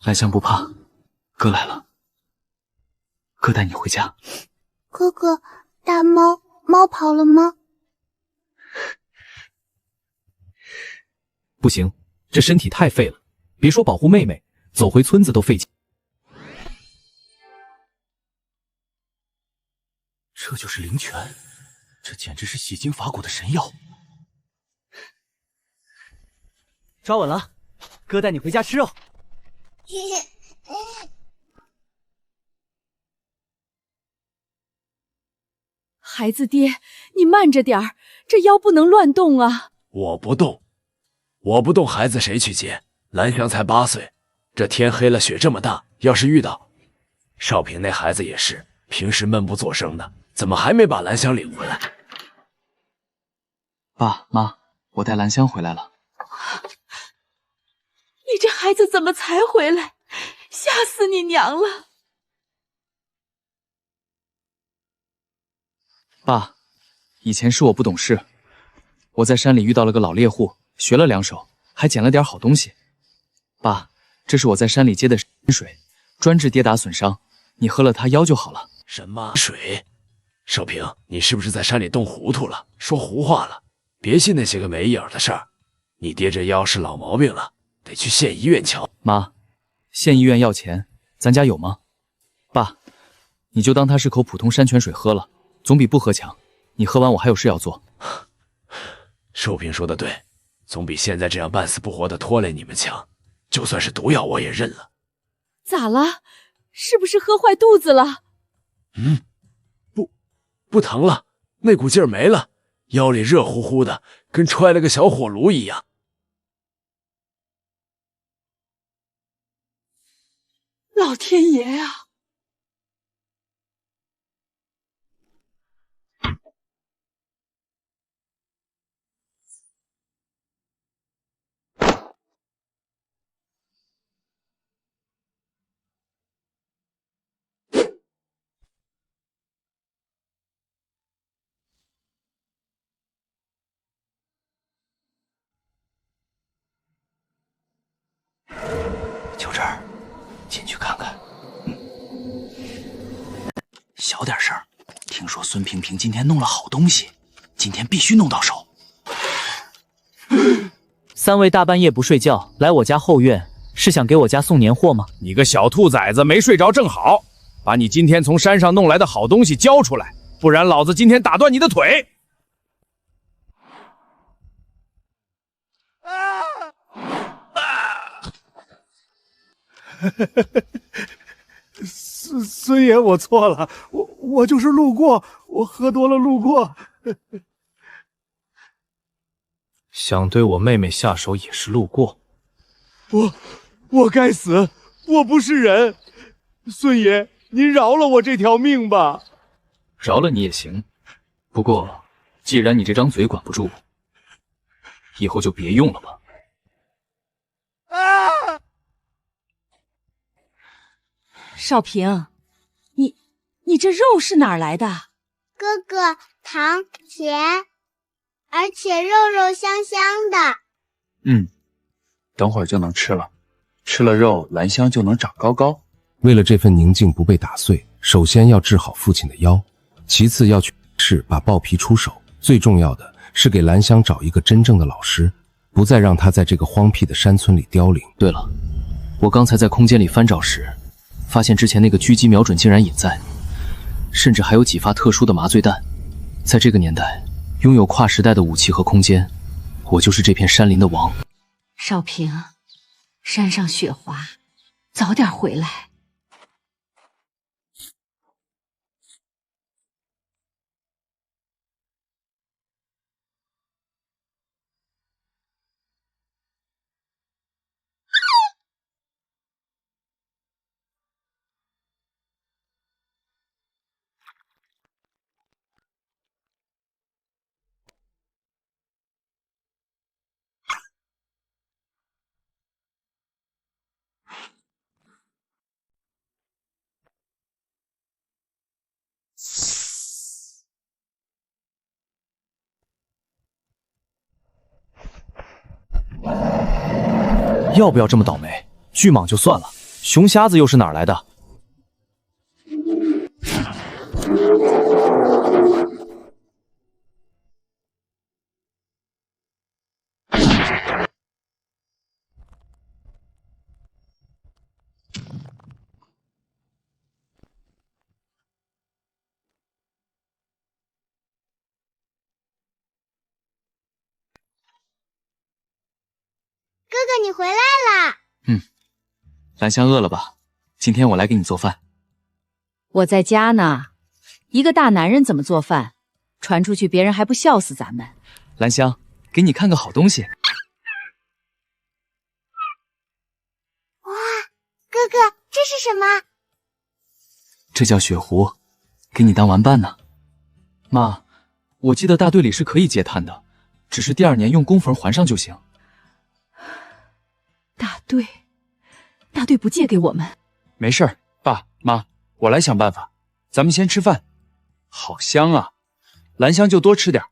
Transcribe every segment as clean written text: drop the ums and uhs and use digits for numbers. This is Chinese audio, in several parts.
兰香不怕，哥来了，哥带你回家。哥哥，大猫跑了吗？不行，这身体太废了，别说保护妹妹，走回村子都费劲。这就是灵泉，这简直是洗精伐骨的神药。抓稳了，哥带你回家吃肉。孩子爹，你慢着点儿，这腰不能乱动啊！我不动，孩子谁去接？兰香才8岁，这天黑了，雪这么大，要是遇到少平那孩子也是，平时闷不作声的，怎么还没把兰香领回来？爸妈，我带兰香回来了。你这孩子怎么才回来？吓死你娘了！爸，以前是我不懂事，我在山里遇到了个老猎户，学了2手，还捡了点好东西。爸，这是我在山里接的水，专治跌打损伤，你喝了它腰就好了。什么水？少平，你是不是在山里冻糊涂了？说胡话了，别信那些个没影的事儿。你爹这腰是老毛病了，得去县医院瞧。妈，县医院要钱，咱家有吗？爸，你就当它是口普通山泉水喝了，总比不喝强。你喝完我还有事要做。寿平说的对，总比现在这样半死不活的拖累你们强。就算是毒药我也认了。咋了？是不是喝坏肚子了？不疼了，那股劲儿没了，腰里热乎乎的，跟揣了个小火炉一样。老天爷啊！就这儿，进去看看。小点声，听说孙萍萍今天弄了好东西，今天必须弄到手。3位大半夜不睡觉来我家后院，是想给我家送年货吗？你个小兔崽子，没睡着正好，把你今天从山上弄来的好东西交出来，不然老子今天打断你的腿！孙爷，我错了，我就是路过，我喝多了路过。想对我妹妹下手也是路过。我该死，我不是人。孙爷，您饶了我这条命吧。饶了你也行，不过既然你这张嘴管不住，以后就别用了吧。少平，你这肉是哪儿来的？哥哥，糖甜，而且肉肉香香的。等会儿就能吃了，吃了肉，兰香就能长高高。为了这份宁静不被打碎，首先要治好父亲的腰，其次要去是把豹皮出手，最重要的是给兰香找一个真正的老师，不再让她在这个荒僻的山村里凋零。对了，我刚才在空间里翻找时，发现之前那个狙击瞄准竟然也在，甚至还有几发特殊的麻醉弹。在这个年代，拥有跨时代的武器和空间，我就是这片山林的王。少平，山上雪滑，早点回来。要不要这么倒霉？巨蟒就算了，熊瞎子又是哪儿来的？哥哥，你回来啦！兰香饿了吧？今天我来给你做饭。我在家呢，一个大男人怎么做饭？传出去别人还不笑死咱们。兰香，给你看个好东西。哇，哥哥，这是什么？这叫血壶，给你当玩伴呢。妈，我记得大队里是可以接炭的，只是第2年用工缝还上就行。大队不借给我们。没事儿，爸妈，我来想办法。咱们先吃饭。好香啊，兰香就多吃点。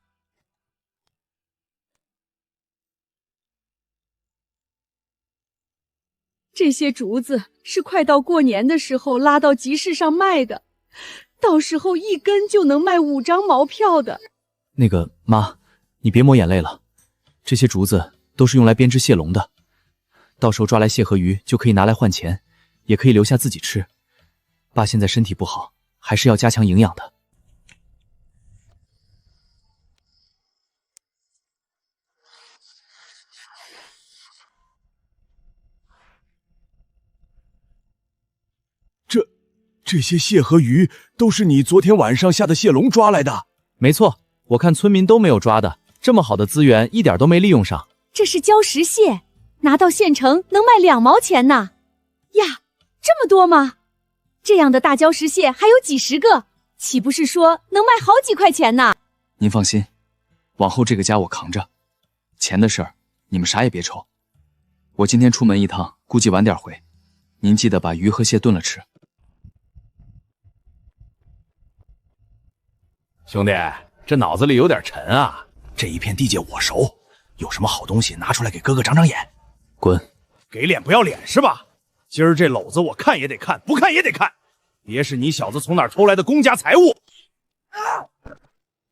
这些竹子是快到过年的时候拉到集市上卖的，到时候1根就能卖5张毛票的。那个妈，你别抹眼泪了，这些竹子都是用来编织蟹笼的，到时候抓来蟹和鱼就可以拿来换钱，也可以留下自己吃。爸现在身体不好，还是要加强营养的。这些蟹和鱼都是你昨天晚上下的蟹笼抓来的？没错，我看村民都没有抓的，这么好的资源一点都没利用上。这是礁石蟹，拿到县城能卖2毛钱呢。呀，这么多吗？这样的大礁石蟹还有几10个，岂不是说能卖好几块钱呢？您放心，往后这个家我扛着，钱的事儿你们啥也别愁。我今天出门一趟，估计晚点回，您记得把鱼和蟹炖了吃。兄弟，这脑子里有点沉啊！这一片地界我熟，有什么好东西拿出来给哥哥长长眼。滚！给脸不要脸是吧？今儿这篓子我看也得看，不看也得看，别是你小子从哪儿偷来的公家财物。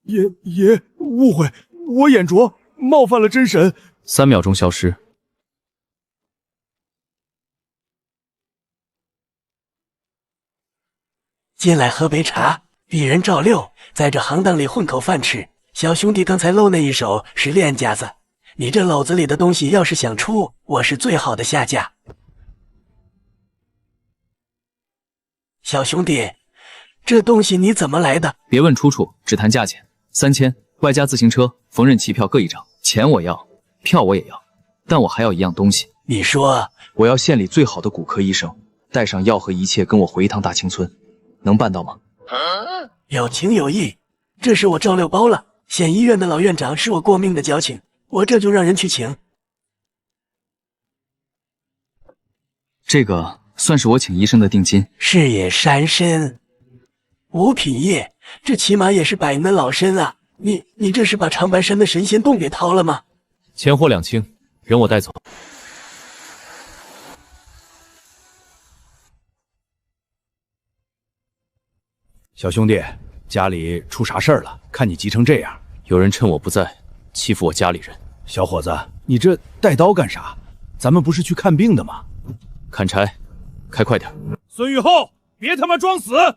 爷，误会，我眼拙，冒犯了真神。3秒钟消失。进来喝杯茶。鄙人赵六，在这行当里混口饭吃。小兄弟刚才露那一手是练家子，你这篓子里的东西要是想出，我是最好的下家。小兄弟，这东西你怎么来的？别问出处，只谈价钱，3000，外加自行车、缝纫旗票各1张。钱我要，票我也要，但我还要一样东西。你说？我要县里最好的骨科医生，带上药和一切跟我回一趟大清村，能办到吗？有情有义，这是我赵六包了。县医院的老院长是我过命的交情，我这就让人去请。这个算是我请医生的定金。事业山参5品叶，这起码也是100年的老参啊！你这是把长白山的神仙洞给掏了吗？钱货2清，人我带走。小兄弟，家里出啥事儿了？看你急成这样。有人趁我不在欺负我家里人。小伙子，你这带刀干啥？咱们不是去看病的吗？砍柴，开快点。孙玉厚，别他妈装死！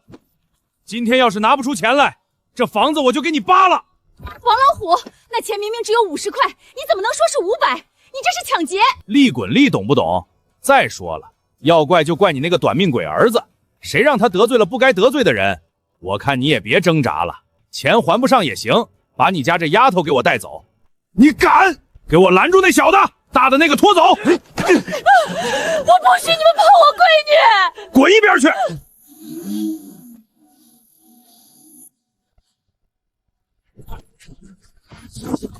今天要是拿不出钱来，这房子我就给你扒了。王老虎，那钱明明只有50块，你怎么能说是500？你这是抢劫！利滚利，懂不懂？再说了，要怪就怪你那个短命鬼儿子，谁让他得罪了不该得罪的人？我看你也别挣扎了，钱还不上也行，把你家这丫头给我带走。你敢？给我拦住那小的，大的那个拖走。我不许你们碰我闺女！滚一边去！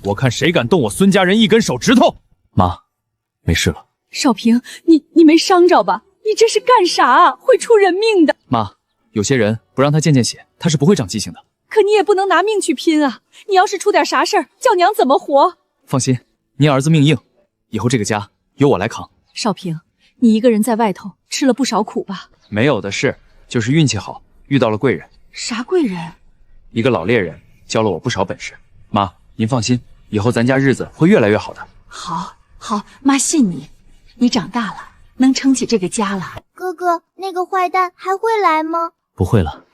我看谁敢动我孙家人一根手指头！妈，没事了。少平，你没伤着吧？你这是干啥？会出人命的。妈，有些人不让他见血，他是不会长记性的。可你也不能拿命去拼啊！你要是出点啥事儿，叫娘怎么活？放心，你儿子命硬，以后这个家由我来扛。少平，你一个人在外头吃了不少苦吧？没有的事，就是运气好，遇到了贵人。啥贵人？一个老猎人教了我不少本事。妈，您放心，以后咱家日子会越来越好的。好，妈信你。你长大了，能撑起这个家了。哥哥，那个坏蛋还会来吗？不会了，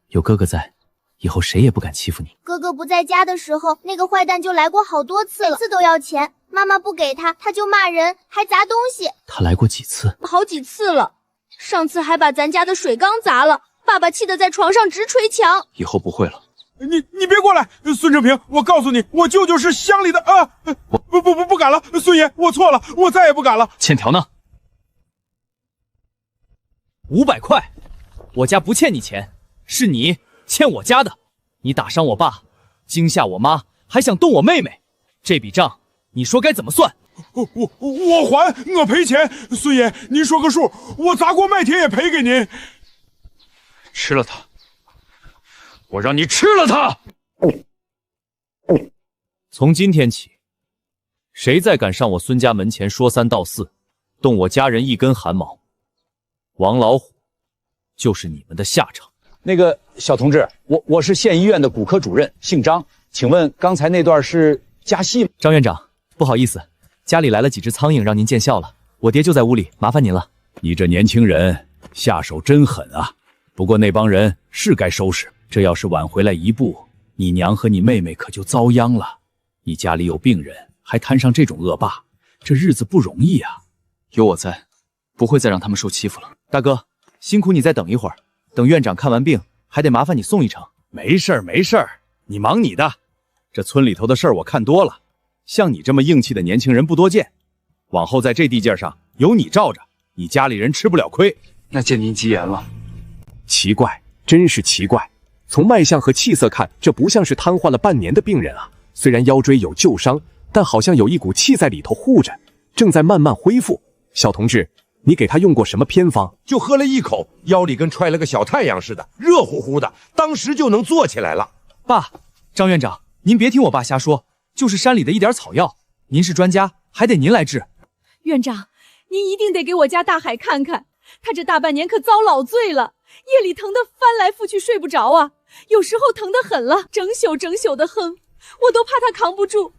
有哥哥在，以后谁也不敢欺负你。哥哥不在家的时候，那个坏蛋就来过好多次了，每次都要钱，妈妈不给他，他就骂人，还砸东西。他来过几次？好几次了，上次还把咱家的水缸砸了，爸爸气得在床上直捶墙。以后不会了。你别过来，孙正平，我告诉你，我舅舅是乡里的啊！不敢了，孙爷，我错了，我再也不敢了。欠条呢？500块，我家不欠你钱，是你欠我家的。你打伤我爸，惊吓我妈，还想动我妹妹，这笔账你说该怎么算？我还，我赔钱。孙爷，您说个数，我砸锅卖铁也赔给您。吃了它，我让你吃了它！从今天起，谁再敢上我孙家门前说三道四，动我家人一根汗毛，王老虎就是你们的下场。那个小同志，我是县医院的骨科主任，姓张，请问刚才那段是加戏吗？张院长，不好意思，家里来了几只苍蝇，让您见笑了。我爹就在屋里，麻烦您了。你这年轻人下手真狠啊！不过那帮人是该收拾，这要是晚回来一步，你娘和你妹妹可就遭殃了。你家里有病人，还摊上这种恶霸，这日子不容易啊。有我在，不会再让他们受欺负了。大哥，辛苦你再等一会儿，等院长看完病，还得麻烦你送一程。没事儿，你忙你的。这村里头的事儿我看多了，像你这么硬气的年轻人不多见。往后在这地界上有你罩着，你家里人吃不了亏。那见您吉言了。奇怪，真是奇怪。从脉象和气色看，这不像是瘫痪了半年的病人啊。虽然腰椎有旧伤，但好像有一股气在里头护着，正在慢慢恢复。小同志，你给他用过什么偏方？就喝了一口，腰里跟揣了个小太阳似的，热乎乎的，当时就能坐起来了。爸，张院长，您别听我爸瞎说，就是山里的一点草药。您是专家，还得您来治。院长，您一定得给我家大海看看，他这大半年可遭老罪了，夜里疼得翻来覆去睡不着啊，有时候疼得很了，整宿的哼，我都怕他扛不住。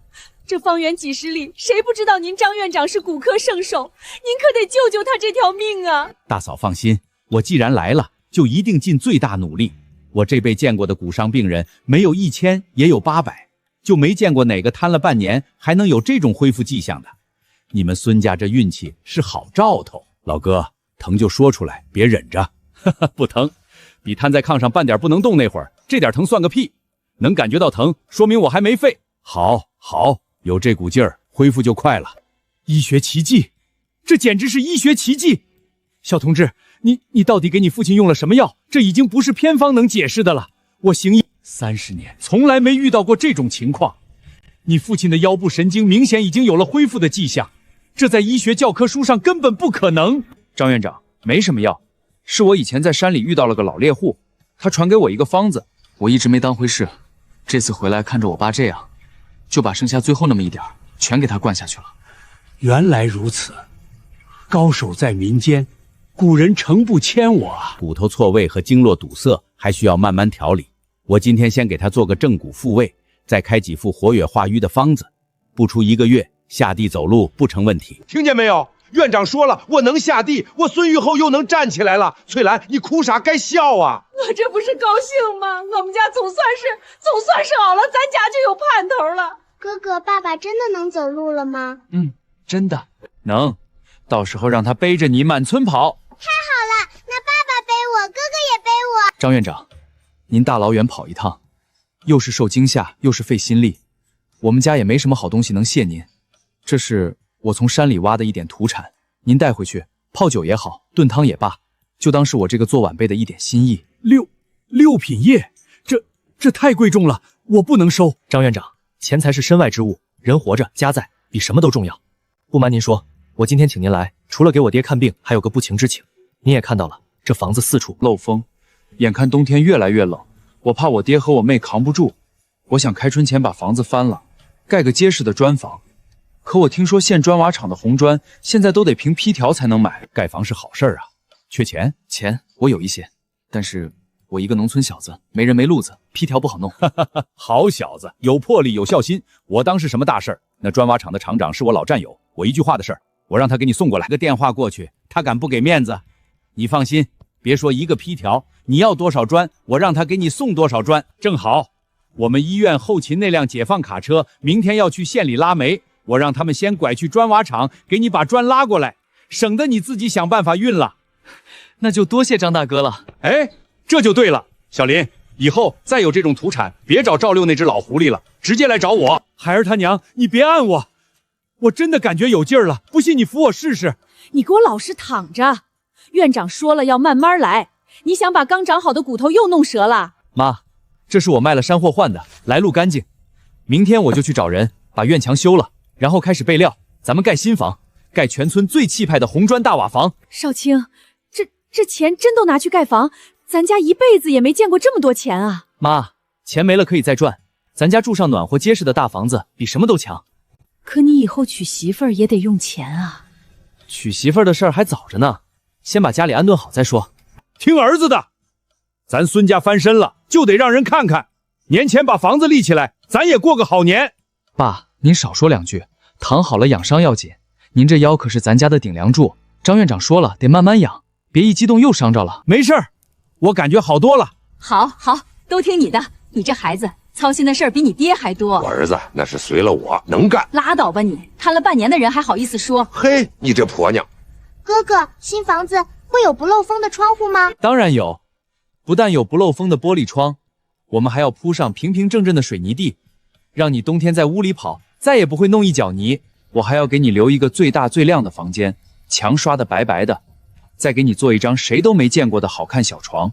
这方圆几十里，谁不知道您张院长是骨科圣手？您可得救救他这条命啊！大嫂放心，我既然来了，就一定尽最大努力。我这辈见过的骨伤病人，没有1000也有800，就没见过哪个瘫了半年还能有这种恢复迹象的。你们孙家这运气是好兆头。老哥，疼就说出来，别忍着。不疼，比瘫在炕上半点不能动那会儿，这点疼算个屁。能感觉到疼，说明我还没废。好，有这股劲儿，恢复就快了。医学奇迹，这简直是医学奇迹！小同志，你到底给你父亲用了什么药？这已经不是偏方能解释的了。我行医30年，从来没遇到过这种情况。你父亲的腰部神经明显已经有了恢复的迹象，这在医学教科书上根本不可能。张院长，没什么药，是我以前在山里遇到了个老猎户，他传给我一个方子，我一直没当回事。这次回来看着我爸这样，就把剩下最后那么一点全给他灌下去了。原来如此，高手在民间，古人诚不谦我啊。骨头错位和经络堵塞还需要慢慢调理，我今天先给他做个正骨复位，再开几副活血化瘀的方子，不出1个月下地走路不成问题。听见没有？院长说了，我能下地，我孙玉厚又能站起来了。翠兰，你哭啥？该笑啊！我这不是高兴吗？我们家总算是好了，咱家就有盼头了。哥哥，爸爸真的能走路了吗？真的能，到时候让他背着你满村跑。太好了，那爸爸背我，哥哥也背我。张院长，您大老远跑一趟，又是受惊吓，又是费心力，我们家也没什么好东西能谢您。这是我从山里挖的一点土产，您带回去泡酒也好，炖汤也罢，就当是我这个做晚辈的一点心意。六品叶，这太贵重了，我不能收。张院长，钱财是身外之物，人活着家在比什么都重要。不瞒您说，我今天请您来，除了给我爹看病，还有个不情之请。您也看到了，这房子4处漏风，眼看冬天越来越冷，我怕我爹和我妹扛不住，我想开春前把房子翻了，盖个结实的砖房。可我听说县砖瓦厂的红砖现在都得凭批条才能买。盖房是好事啊，缺钱？钱我有一些，但是我一个农村小子，没人没路子，批条不好弄。好小子，有魄力有孝心，我当是什么大事儿？那砖瓦厂的厂长是我老战友，我一句话的事儿，我让他给你送过来。个电话过去，他敢不给面子？你放心，别说一个批条，你要多少砖，我让他给你送多少砖。正好，我们医院后勤那辆解放卡车明天要去县里拉煤，我让他们先拐去砖瓦厂，给你把砖拉过来，省得你自己想办法运了。那就多谢张大哥了。哎，这就对了，小林，以后再有这种土产，别找赵六那只老狐狸了，直接来找我。孩儿他娘，你别按我，我真的感觉有劲儿了，不信你扶我试试。你给我老实躺着，院长说了要慢慢来，你想把刚长好的骨头又弄折了？妈，这是我卖了山货换的，来路干净。明天我就去找人把院墙修了，然后开始备料，咱们盖新房，盖全村最气派的红砖大瓦房。少卿，这钱真都拿去盖房？咱家一辈子也没见过这么多钱啊！妈，钱没了可以再赚，咱家住上暖和结实的大房子比什么都强。可你以后娶媳妇儿也得用钱啊。娶媳妇儿的事儿还早着呢，先把家里安顿好再说。听儿子的，咱孙家翻身了，就得让人看看。年前把房子立起来，咱也过个好年。爸，您少说两句，躺好了养伤要紧。您这腰可是咱家的顶梁柱，张院长说了，得慢慢养，别一激动又伤着了。没事儿，我感觉好多了。好，都听你的。你这孩子操心的事儿比你爹还多。我儿子那是随了我，能干。拉倒吧你，看了半年的人还好意思说？嘿，你这婆娘！哥哥，新房子会有不漏风的窗户吗？当然有，不但有不漏风的玻璃窗，我们还要铺上平平正正的水泥地，让你冬天在屋里跑再也不会弄一脚泥。我还要给你留一个最大最亮的房间，墙刷的白白的，再给你做一张谁都没见过的好看小床，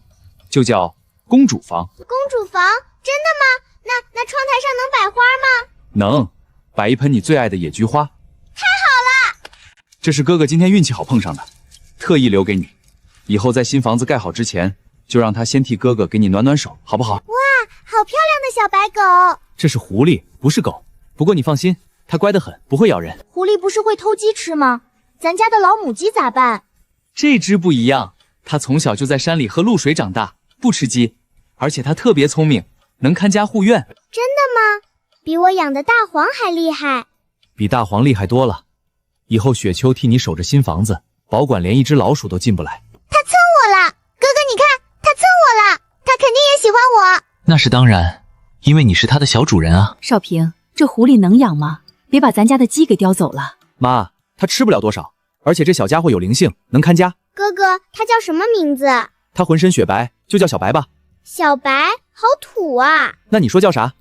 就叫公主房。公主房？真的吗？那窗台上能摆花吗？能，摆一盆你最爱的野菊花。太好了！这是哥哥今天运气好碰上的，特意留给你。以后在新房子盖好之前，就让他先替哥哥给你暖暖手，好不好？哇，好漂亮的小白狗！这是狐狸，不是狗。不过你放心，它乖得很，不会咬人。狐狸不是会偷鸡吃吗？咱家的老母鸡咋办？这只不一样，它从小就在山里喝露水长大，不吃鸡，而且它特别聪明，能看家护院。真的吗？比我养的大黄还厉害。比大黄厉害多了。以后雪秋替你守着新房子，保管连一只老鼠都进不来。它蹭我了，哥哥你看，它蹭我了，它肯定也喜欢我。那是当然，因为你是它的小主人啊。少平，这狐狸能养吗？别把咱家的鸡给叼走了。妈，它吃不了多少，而且这小家伙有灵性，能看家。哥哥，它叫什么名字？它浑身雪白，就叫小白吧。小白，好土啊。那你说叫啥？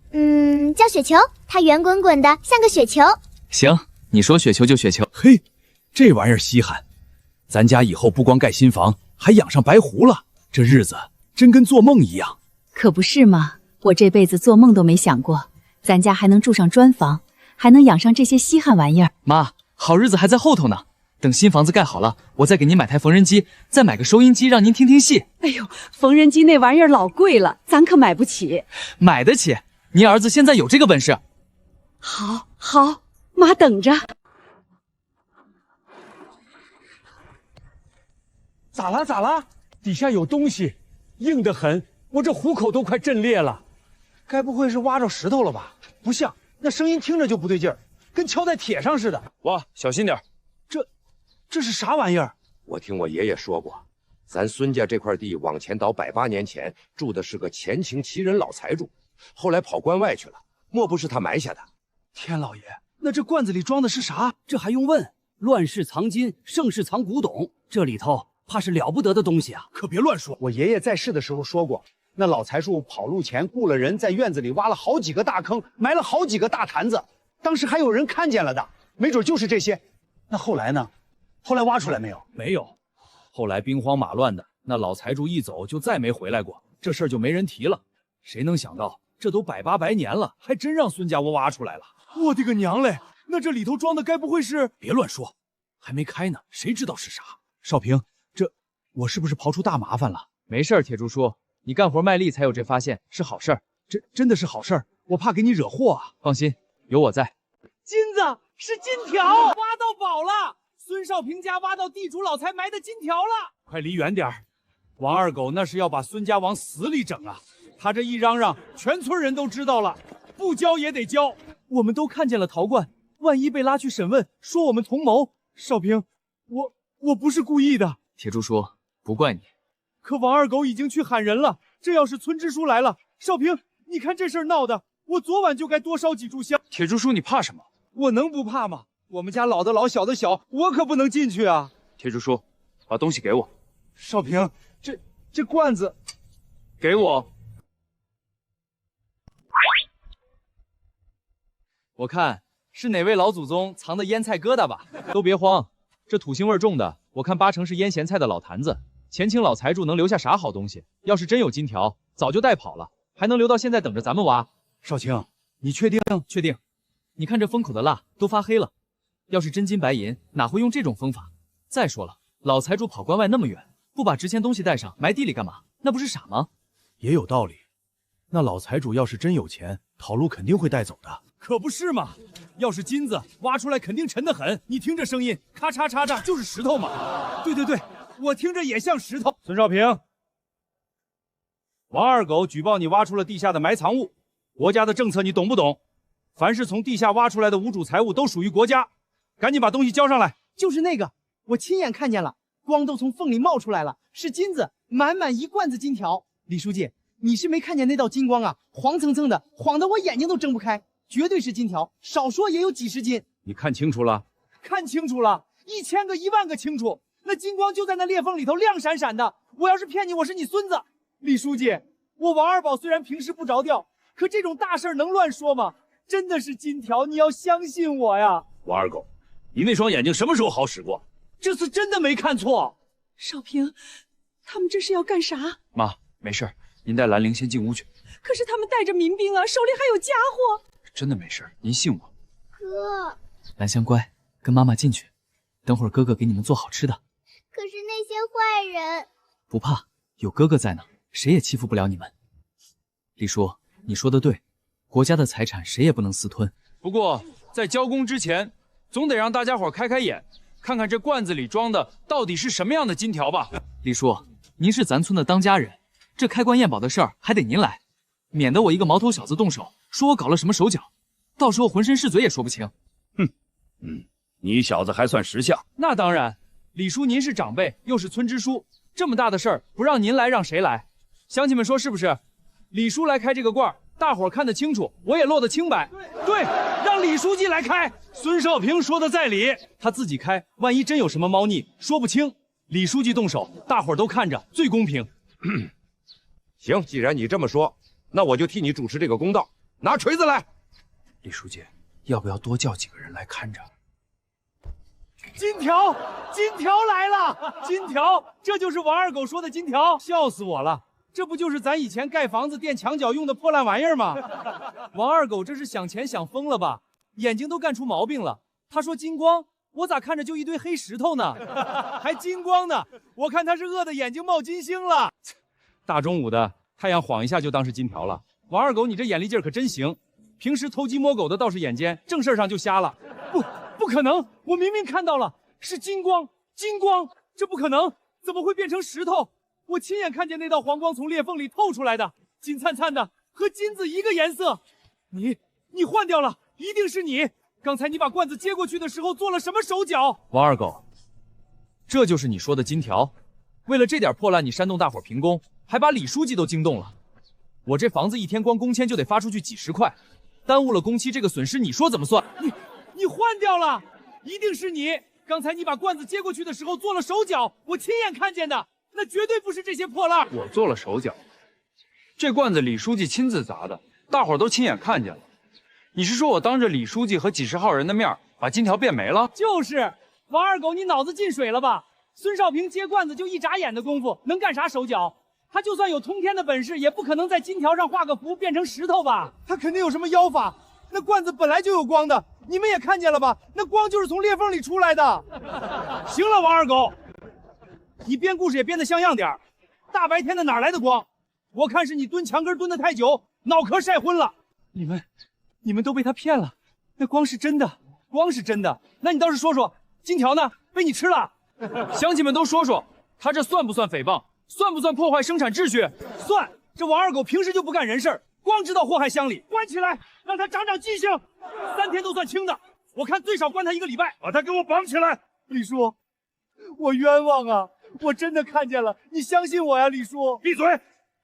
叫雪球，它圆滚滚的，像个雪球。行，你说雪球就雪球。嘿，这玩意儿稀罕，咱家以后不光盖新房，还养上白狐了，这日子真跟做梦一样。可不是吗？我这辈子做梦都没想过，咱家还能住上砖房，还能养上这些稀罕玩意儿。妈，好日子还在后头呢。等新房子盖好了，我再给您买台缝纫机，再买个收音机让您听听戏。哎呦，缝纫机那玩意儿老贵了，咱可买不起。买得起，您儿子现在有这个本事。好，妈等着。咋了？底下有东西，硬得很，我这虎口都快震裂了。该不会是挖着石头了吧？不像，那声音听着就不对劲儿，跟敲在铁上似的。哇，小心点。这是啥玩意儿？我听我爷爷说过，咱孙家这块地往前倒180年前住的是个前清旗人老财主，后来跑关外去了，莫不是他埋下的？天老爷，那这罐子里装的是啥？这还用问？乱世藏金，盛世藏古董，这里头怕是了不得的东西啊！可别乱说。我爷爷在世的时候说过，那老财主跑路前雇了人在院子里挖了好几个大坑，埋了好几个大坛子，当时还有人看见了的，没准就是这些。那后来呢？后来挖出来没有？没有。后来兵荒马乱的，那老财主一走就再没回来过，这事儿就没人提了。谁能想到，这都100-800年了，还真让孙家窝挖出来了。我的个娘嘞！那这里头装的该不会是……别乱说，还没开呢，谁知道是啥？少平，我是不是刨出大麻烦了？没事儿，铁柱叔，你干活卖力才有这发现，是好事儿。真的是好事儿，我怕给你惹祸啊。放心，有我在。金子，是金条，挖到宝了！孙少平家挖到地主老财埋的金条了！快离远点儿！王二狗那是要把孙家往死里整啊！他这一嚷嚷，全村人都知道了，不交也得交。我们都看见了陶罐，万一被拉去审问，说我们同谋。少平，我不是故意的。铁柱说不怪你，可王二狗已经去喊人了，这要是村支书来了，少平，你看这事儿闹的，我昨晚就该多烧几炷香。铁柱叔，你怕什么？我能不怕吗？我们家老的老，小的小，我可不能进去啊！铁柱叔，把东西给我。少平，这罐子，给我。我看是哪位老祖宗藏的腌菜疙瘩吧？都别慌，这土腥味重的，我看8成是腌咸菜的老坛子。前清老财主能留下啥好东西？要是真有金条，早就带跑了，还能留到现在等着咱们挖？少卿，你确定？确定。你看这封口的蜡都发黑了，要是真金白银，哪会用这种方法？再说了，老财主跑关外那么远，不把值钱东西带上，埋地里干嘛？那不是傻吗？也有道理。那老财主要是真有钱，讨路肯定会带走的。可不是嘛！要是金子挖出来，肯定沉得很。你听这声音，咔嚓嚓嚓，就是石头嘛。对，我听着也像石头。孙少平，王二狗举报你挖出了地下的埋藏物，国家的政策你懂不懂？凡是从地下挖出来的无主财物都属于国家，赶紧把东西交上来。就是那个，我亲眼看见了，光都从缝里冒出来了，是金子，满满一罐子金条。李书记，你是没看见那道金光啊，黄蹭蹭的，晃得我眼睛都睁不开，绝对是金条，少说也有几十斤。你看清楚了？看清楚了，1000个10000个清楚，那金光就在那裂缝里头亮闪闪的。我要是骗你，我是你孙子。李书记，我王二宝虽然平时不着调，可这种大事能乱说吗？真的是金条，你要相信我呀。王二狗，你那双眼睛什么时候好使过？这次真的没看错。少平，他们这是要干啥？妈，没事，您带兰陵先进屋去。可是他们带着民兵啊，手里还有家伙。真的没事，您信我。哥，兰香乖，跟妈妈进去，等会儿哥哥给你们做好吃的。可是那些坏人……不怕，有哥哥在呢，谁也欺负不了你们。李叔，你说的对，国家的财产谁也不能私吞。不过在交工之前，总得让大家伙开开眼，看看这罐子里装的到底是什么样的金条吧。李叔，您是咱村的当家人，这开棺验宝的事儿还得您来，免得我一个毛头小子动手，说我搞了什么手脚，到时候浑身是嘴也说不清。你小子还算识相。那当然，李叔您是长辈，又是村支书，这么大的事儿不让您来，让谁来？乡亲们说是不是？李叔来开这个罐，大伙儿看得清楚，我也落得清白。对，让李书记来开。孙少平说的在理，他自己开，万一真有什么猫腻，说不清。李书记动手，大伙儿都看着，最公平。行，既然你这么说，那我就替你主持这个公道。拿锤子来。李书记，要不要多叫几个人来看着？金条，金条来了！金条，这就是王二狗说的金条，笑死我了！这不就是咱以前盖房子垫墙角用的破烂玩意儿吗？王二狗这是想钱想疯了吧？眼睛都干出毛病了。他说金光，我咋看着就一堆黑石头呢？还金光呢？我看他是饿得眼睛冒金星了。大中午的，太阳晃一下就当是金条了。王二狗，你这眼力劲儿可真行，平时偷鸡摸狗的倒是眼尖，正事上就瞎了。不可能！我明明看到了，是金光，金光，这不可能，怎么会变成石头？我亲眼看见那道黄光从裂缝里透出来的，金灿灿的，和金子一个颜色。你换掉了，一定是你！刚才你把罐子接过去的时候做了什么手脚？王二狗，这就是你说的金条？为了这点破烂，你煽动大伙评工，还把李书记都惊动了。我这房子一天光工签就得发出去几10块，耽误了工期，这个损失你说怎么算？你换掉了，一定是你！刚才你把罐子接过去的时候做了手脚，我亲眼看见的，那绝对不是这些破烂。我做了手脚，这罐子李书记亲自砸的，大伙儿都亲眼看见了。你是说我当着李书记和几10号人的面把金条变没了？就是，王二狗，你脑子进水了吧？孙少平接罐子就一眨眼的功夫，能干啥手脚？他就算有通天的本事，也不可能在金条上画个符变成石头吧？他肯定有什么妖法。那罐子本来就有光的，你们也看见了吧？那光就是从裂缝里出来的。行了，王二狗，你编故事也编得像样点儿。大白天的哪来的光？我看是你蹲墙根蹲得太久，脑壳晒昏了。你们都被他骗了，那光是真的，光是真的，那你倒是说说，金条呢？被你吃了？乡亲们都说说，他这算不算诽谤？算不算破坏生产秩序？算。这王二狗平时就不干人事儿，光知道祸害乡里。关起来，让他长长记性。3天都算轻的，我看最少关他1个礼拜。把他给我绑起来。李叔，我冤枉啊！我真的看见了，你相信我呀，李叔。闭嘴！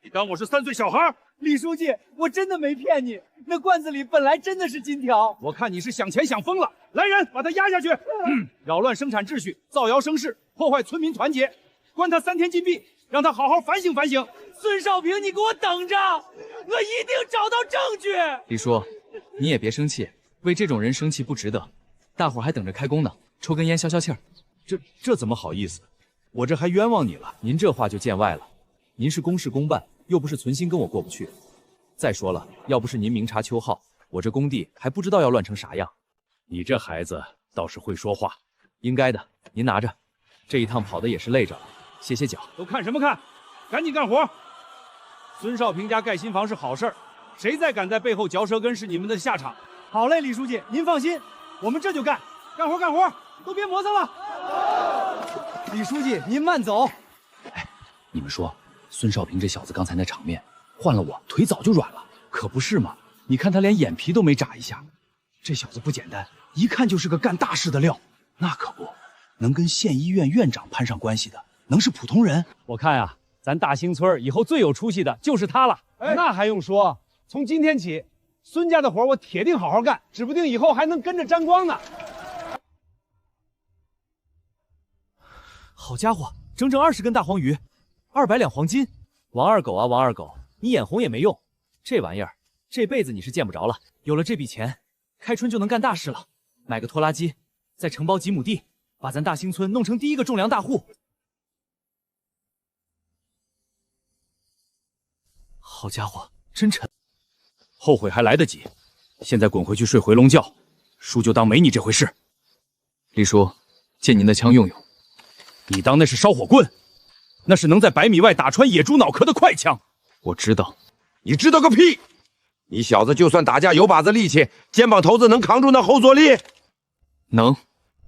你当我是3岁小孩？李书记，我真的没骗你，那罐子里本来真的是金条。我看你是想钱想疯了。来人，把他压下去！扰乱生产秩序，造谣生事，破坏村民团结，关他3天禁闭，让他好好反省反省。孙少平，你给我等着，我一定找到证据。李叔，你也别生气，为这种人生气不值得。大伙还等着开工呢，抽根烟消消气儿。这怎么好意思？我这还冤枉你了。您这话就见外了。您是公事公办，又不是存心跟我过不去。再说了，要不是您明察秋毫，我这工地还不知道要乱成啥样。你这孩子倒是会说话。应该的，您拿着。这一趟跑的也是累着了，歇歇脚。都看什么看？赶紧干活！孙少平家盖新房是好事儿，谁再敢在背后嚼舌根是你们的下场。好嘞，李书记，您放心，我们这就干，干活干活，都别磨蹭了。李书记，您慢走。哎，你们说，孙少平这小子刚才那场面，换了我腿早就软了。可不是嘛？你看他连眼皮都没眨一下，这小子不简单，一看就是个干大事的料。那可不，能跟县医院院长攀上关系的，能是普通人？我看啊，咱大兴村以后最有出息的就是他了。那还用说？从今天起，孙家的活我铁定好好干，指不定以后还能跟着沾光呢。好家伙，整整20根大黄鱼，200两黄金。王二狗啊，王二狗，你眼红也没用，这玩意儿这辈子你是见不着了。有了这笔钱，开春就能干大事了。买个拖拉机，再承包几亩地，把咱大兴村弄成第一个种粮大户。好家伙，真沉！后悔还来得及，现在滚回去睡回笼觉，叔就当没你这回事。李叔，借您的枪用用。你当那是烧火棍？那是能在100米外打穿野猪脑壳的快枪。我知道。你知道个屁！你小子就算打架有把子力气，肩膀头子能扛住那后坐力？能。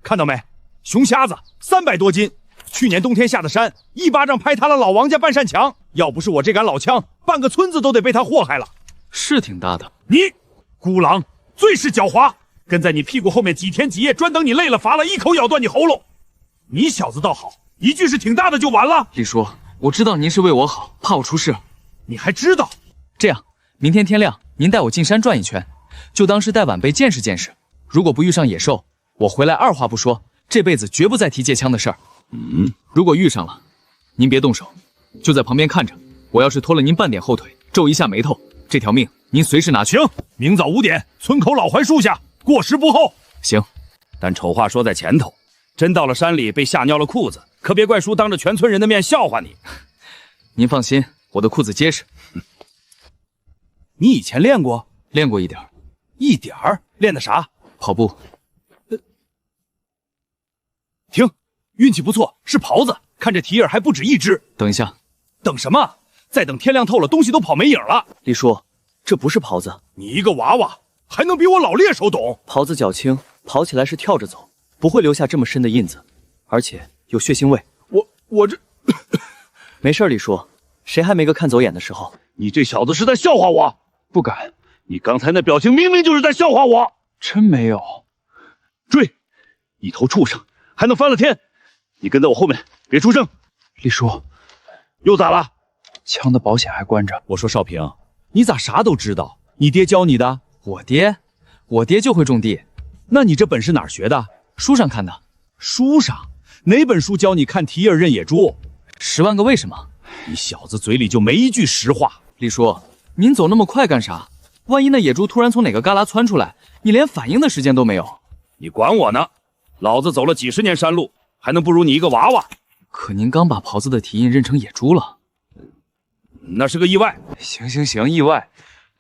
看到没？熊瞎子300多斤，去年冬天下的山，一巴掌拍塌了老王家半扇墙。要不是我这杆老枪，半个村子都得被他祸害了。是挺大的。你孤狼最是狡猾，跟在你屁股后面几天几夜，专等你累了乏了，一口咬断你喉咙。你小子倒好，一句是挺大的就完了。李叔，我知道您是为我好，怕我出事。你还知道？这样，明天天亮，您带我进山转一圈，就当是带晚辈见识见识。如果不遇上野兽，我回来二话不说，这辈子绝不再提借枪的事儿。如果遇上了，您别动手，就在旁边看着。我要是拖了您半点后腿，皱一下眉头，这条命您随时拿去。行，明早5点，村口老槐树下，过时不候。行，但丑话说在前头，真到了山里被吓尿了裤子，可别怪叔当着全村人的面笑话你。您放心，我的裤子结实。你以前练过？练过一点儿。一点儿？练的啥？跑步。停，运气不错，是狍子。看这蹄儿还不止一只。等一下。等什么？再等天亮透了，东西都跑没影了。李叔，这不是狍子。你一个娃娃，还能比我老猎手懂？狍子脚轻，跑起来是跳着走，不会留下这么深的印子，而且有血腥味。我这没事，李叔，谁还没个看走眼的时候？你这小子是在笑话我？不敢，你刚才那表情明明就是在笑话我。真没有。追，一头畜生，还能翻了天！你跟在我后面，别出声。李叔，又咋了？枪的保险还关着。我说少平，你咋啥都知道？你爹教你的？我爹就会种地。那你这本事哪儿学的？书上看的。书上？哪本书教你看蹄儿认野猪？10万个为什么？你小子嘴里就没一句实话。李叔，您走那么快干啥？万一那野猪突然从哪个旮旯窜出来，你连反应的时间都没有。你管我呢？老子走了几10年山路，还能不如你一个娃娃？可您刚把狍子的蹄印认成野猪了。那是个意外。行，意外。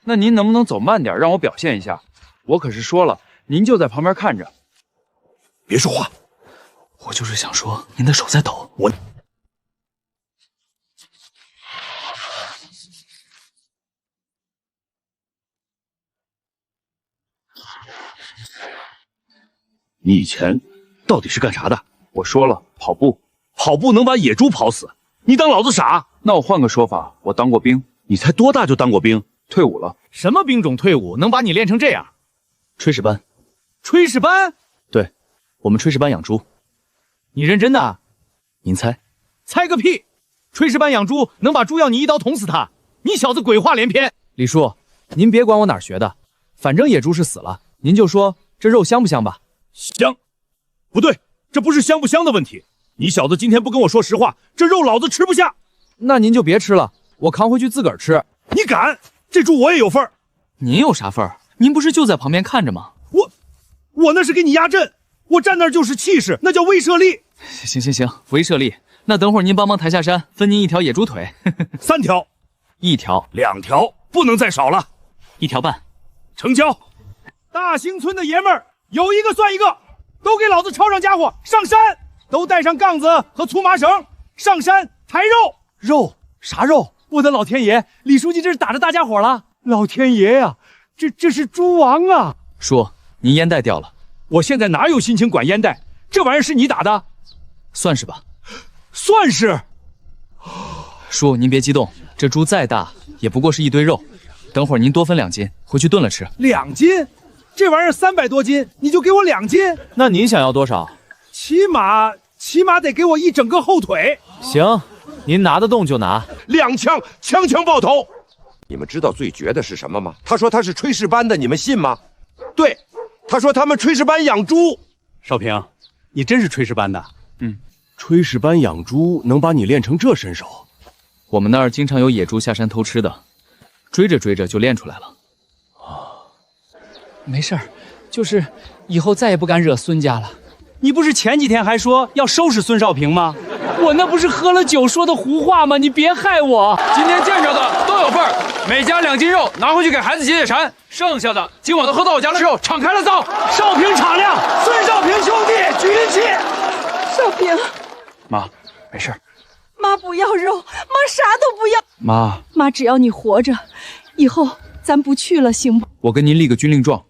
那您能不能走慢点，让我表现一下？我可是说了，您就在旁边看着。别说话。我就是想说，您的手在抖。我。你以前到底是干啥的？我说了，跑步，跑步能把野猪跑死，你当老子傻？那我换个说法，我当过兵。你才多大就当过兵？退伍了？什么兵种退伍能把你练成这样？炊事班。炊事班？对，我们炊事班养猪。你认真的？您猜？猜个屁！炊事班养猪能把猪要你一刀捅死它，你小子鬼话连篇。李叔，您别管我哪儿学的，反正野猪是死了，您就说这肉香不香吧？香？不对，这不是香不香的问题。你小子今天不跟我说实话，这肉老子吃不下。那您就别吃了，我扛回去自个儿吃。你敢？这猪我也有份儿。您有啥份儿？您不是就在旁边看着吗？我那是给你压阵，我站那儿就是气势，那叫威慑力。行，威慑力。那等会儿您帮忙抬下山，分您一条野猪腿。3条，1条，2条，不能再少了。1条半，成交。大兴村的爷们儿有一个算一个，都给老子抄上家伙，上山，都带上杠子和粗麻绳，上山抬肉。肉？啥肉？我的老天爷，李书记这是打着大家伙了！老天爷呀，这是猪王啊！叔，您烟袋掉了。我现在哪有心情管烟袋？这玩意儿是你打的？算是吧。算是。叔，您别激动，这猪再大也不过是一堆肉，等会儿您多分2斤回去炖了吃。2斤？这玩意儿300多斤，你就给我2斤？那您想要多少？起码得给我一整个后腿。行，您拿得动就拿。2枪，枪枪爆头。你们知道最绝的是什么吗？他说他是炊事班的，你们信吗？对，他说他们炊事班养猪。少平，你真是炊事班的？炊事班养猪能把你练成这身手？我们那儿经常有野猪下山偷吃的，追着追着就练出来了。没事儿，就是以后再也不敢惹孙家了。你不是前几天还说要收拾孙少平吗？我那不是喝了酒说的胡话吗？你别害我。今天见着的都有份儿，每家2斤肉，拿回去给孩子解解馋。剩下的今晚都喝到我家的肉，敞开了造。少平敞亮，孙少平兄弟举起。少平，妈，没事。妈不要肉，妈啥都不要。妈，只要你活着，以后咱不去了，行不？我跟您立个军令状，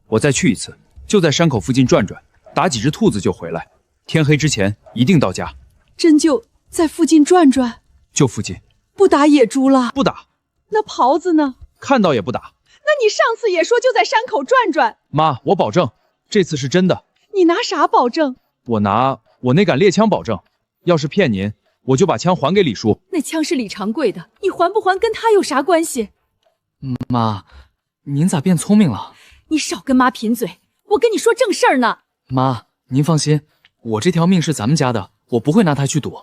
我再去一次，就在山口附近转转，打几只兔子就回来，天黑之前一定到家。真就在附近转转？就附近。不打野猪了？不打。那狍子呢？看到也不打。那你上次也说就在山口转转。妈，我保证，这次是真的。你拿啥保证？我拿我那杆猎枪保证，要是骗您，我就把枪还给李叔。那枪是李长贵的，你还不还跟他有啥关系？妈，您咋变聪明了？你少跟妈贫嘴，我跟你说正事儿呢。妈，您放心，我这条命是咱们家的，我不会拿它去赌。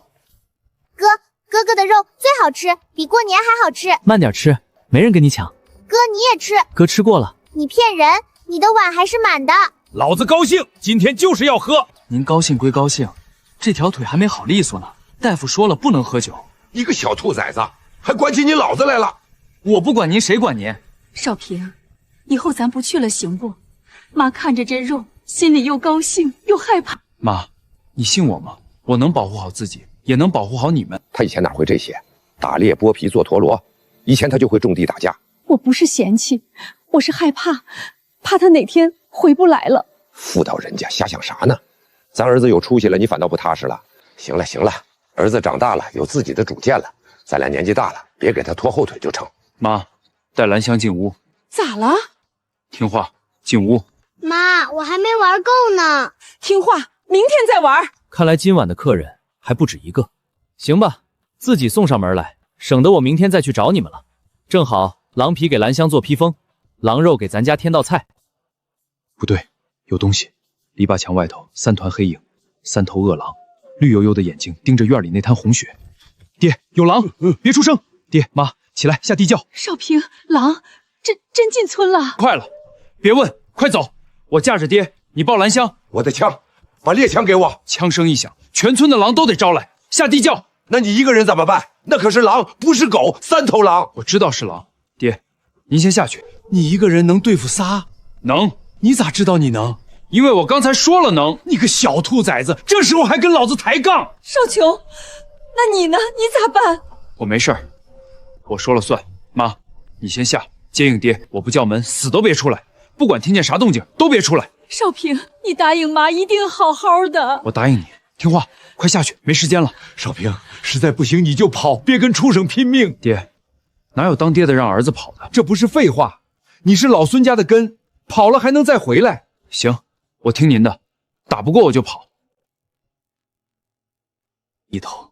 哥哥的肉最好吃，比过年还好吃。慢点吃，没人跟你抢。哥你也吃。哥吃过了。你骗人，你的碗还是满的。老子高兴，今天就是要喝。您高兴归高兴，这条腿还没好利索呢，大夫说了不能喝酒。一个小兔崽子，还管起你老子来了？我不管您，谁管您？少平，以后咱不去了行不？妈看着这肉，心里又高兴又害怕。妈，你信我吗？我能保护好自己，也能保护好你们。他以前哪会这些？打猎、剥皮、做陀螺，以前他就会种地打架。我不是嫌弃，我是害怕，怕他哪天回不来了。妇道人家瞎想啥呢？咱儿子有出息了，你反倒不踏实了。行了，儿子长大了，有自己的主见了，咱俩年纪大了，别给他拖后腿就成。妈，带兰香进屋。咋了？听话，进屋。妈，我还没玩够呢。听话，明天再玩。看来今晚的客人还不止一个。行吧，自己送上门来，省得我明天再去找你们了。正好狼皮给兰香做披风，狼肉给咱家添道菜。不对，有东西。篱笆墙外头3团黑影，3头恶狼，绿油油的眼睛盯着院里那滩红血。爹，有狼，别出声。爹妈，起来下地窖。少平，狼真进村了。快了，别问，快走。我架着爹，你抱兰香。我的枪，把猎枪给我。枪声一响，全村的狼都得招来，下地窖。那你一个人怎么办？那可是狼，不是狗，3头狼。我知道是狼。爹，您先下去。你一个人能对付仨？能。你咋知道你能？因为我刚才说了能。你个小兔崽子，这时候还跟老子抬杠！少琼，那你呢？你咋办？我没事儿，我说了算。妈，你先下接应爹，我不叫门，死都别出来。不管听见啥动静，都别出来。少平，你答应妈一定好好的。我答应你，听话，快下去，没时间了。少平，实在不行你就跑，别跟畜生拼命。爹，哪有当爹的让儿子跑的？这不是废话，你是老孙家的根，跑了还能再回来。行，我听您的，打不过我就跑。一头。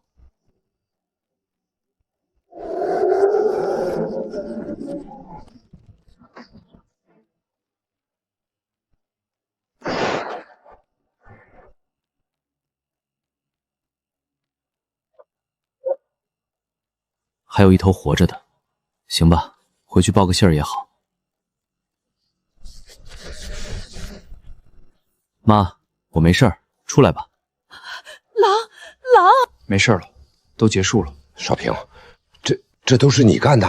还有一头活着的，行吧，回去报个信儿也好。妈，我没事儿，出来吧。狼，没事了，都结束了。少平，这都是你干的？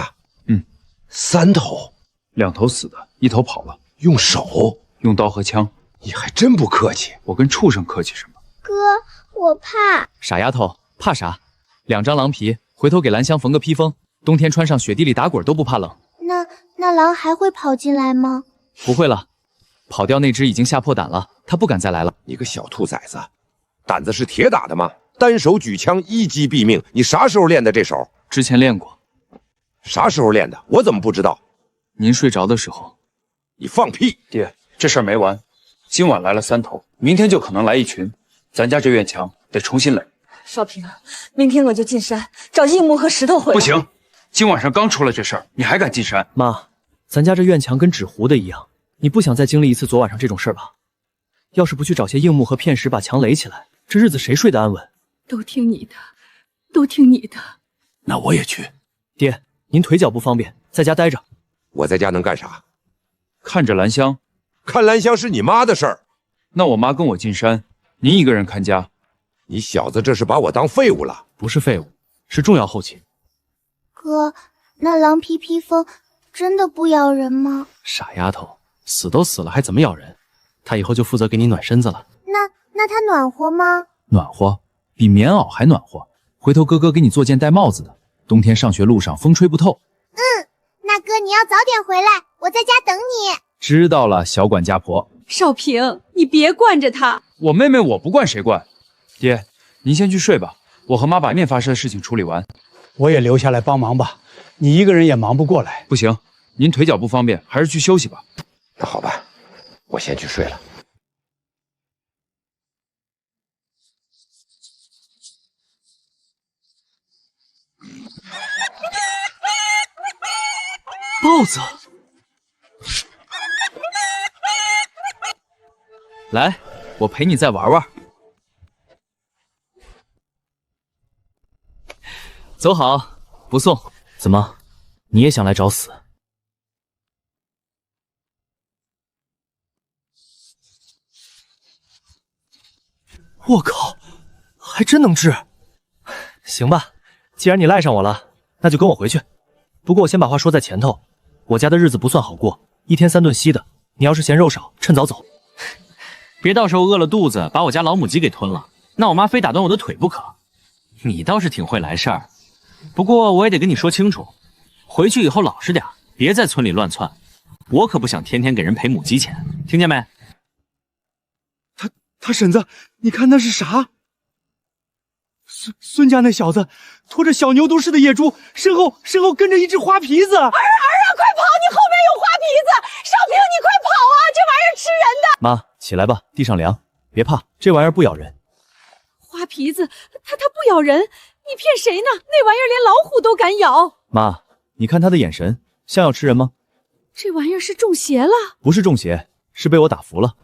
嗯，3头，2头死的，1头跑了。用手？用刀和枪。你还真不客气。我跟畜生客气什么？哥，我怕。傻丫头，怕啥？2张狼皮，回头给兰香缝个披风，冬天穿上雪地里打滚都不怕冷。那狼还会跑进来吗？不会了，跑掉那只已经吓破胆了，它不敢再来了。你个小兔崽子，胆子是铁打的吗？单手举枪一击毙命，你啥时候练的这手？之前练过。啥时候练的？我怎么不知道？您睡着的时候。你放屁！爹，这事儿没完，今晚来了3头，明天就可能来一群，咱家这院墙得重新垒。少平，明天我就进山找硬木和石头回来。不行，今晚上刚出了这事儿，你还敢进山？妈，咱家这院墙跟纸糊的一样，你不想再经历一次昨晚上这种事儿吧？要是不去找些硬木和片石把墙垒起来，这日子谁睡得安稳？都听你的，都听你的。那我也去。爹，您腿脚不方便，在家待着。我在家能干啥？看着兰香。看兰香是你妈的事儿。那我妈跟我进山，您一个人看家。你小子这是把我当废物了？不是废物，是重要后勤。哥，那狼皮披风真的不咬人吗？傻丫头，死都死了还怎么咬人？它以后就负责给你暖身子了。那它暖和吗？暖和，比棉袄还暖和。回头哥哥给你做件带帽子的，冬天上学路上风吹不透。那哥你要早点回来，我在家等你。知道了，小管家婆。少平，你别惯着他。我妹妹我不惯谁惯。爹，您先去睡吧，我和妈把面发生的事情处理完。我也留下来帮忙吧，你一个人也忙不过来。不行，您腿脚不方便，还是去休息吧。那好吧，我先去睡了。豹子，来，我陪你再玩玩。走好，不送。怎么，你也想来找死？我靠，还真能治。行吧，既然你赖上我了，那就跟我回去。不过我先把话说在前头，我家的日子不算好过，1天3顿稀的。你要是嫌肉少，趁早走。别到时候饿了肚子，把我家老母鸡给吞了，那我妈非打断我的腿不可。你倒是挺会来事儿，不过我也得跟你说清楚，回去以后老实点，别在村里乱窜。我可不想天天给人赔母鸡钱，听见没？他婶子，你看那是啥？孙家那小子拖着小牛犊似的野猪，身后跟着一只花皮子。儿啊，快跑！你后面有花皮子！少平，你快跑啊！这玩意儿吃人的。妈，起来吧，地上凉，别怕，这玩意儿不咬人。花皮子，它不咬人，你骗谁呢？那玩意儿连老虎都敢咬。妈，你看他的眼神，像要吃人吗？这玩意儿是中邪了？不是中邪，是被我打服了。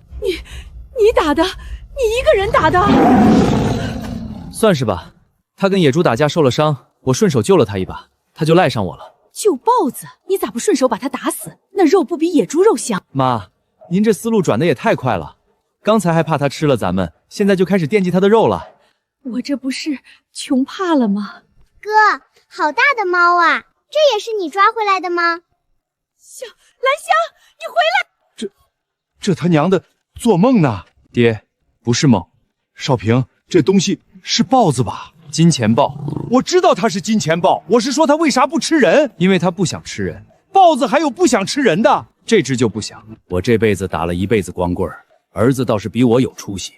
你打的？你一个人打的？算是吧，他跟野猪打架受了伤，我顺手救了他一把，他就赖上我了。救豹子，你咋不顺手把他打死？那肉不比野猪肉香？妈，您这思路转的也太快了，刚才还怕他吃了咱们，现在就开始惦记他的肉了。我这不是穷怕了吗？哥，好大的猫啊，这也是你抓回来的吗？兰香，你回来！这他娘的做梦呢！爹，不是梦。少平，这东西是豹子吧？金钱豹。我知道它是金钱豹，我是说它为啥不吃人？因为它不想吃人。豹子还有不想吃人的？这只就不想。我这辈子打了一辈子光棍儿，儿子倒是比我有出息，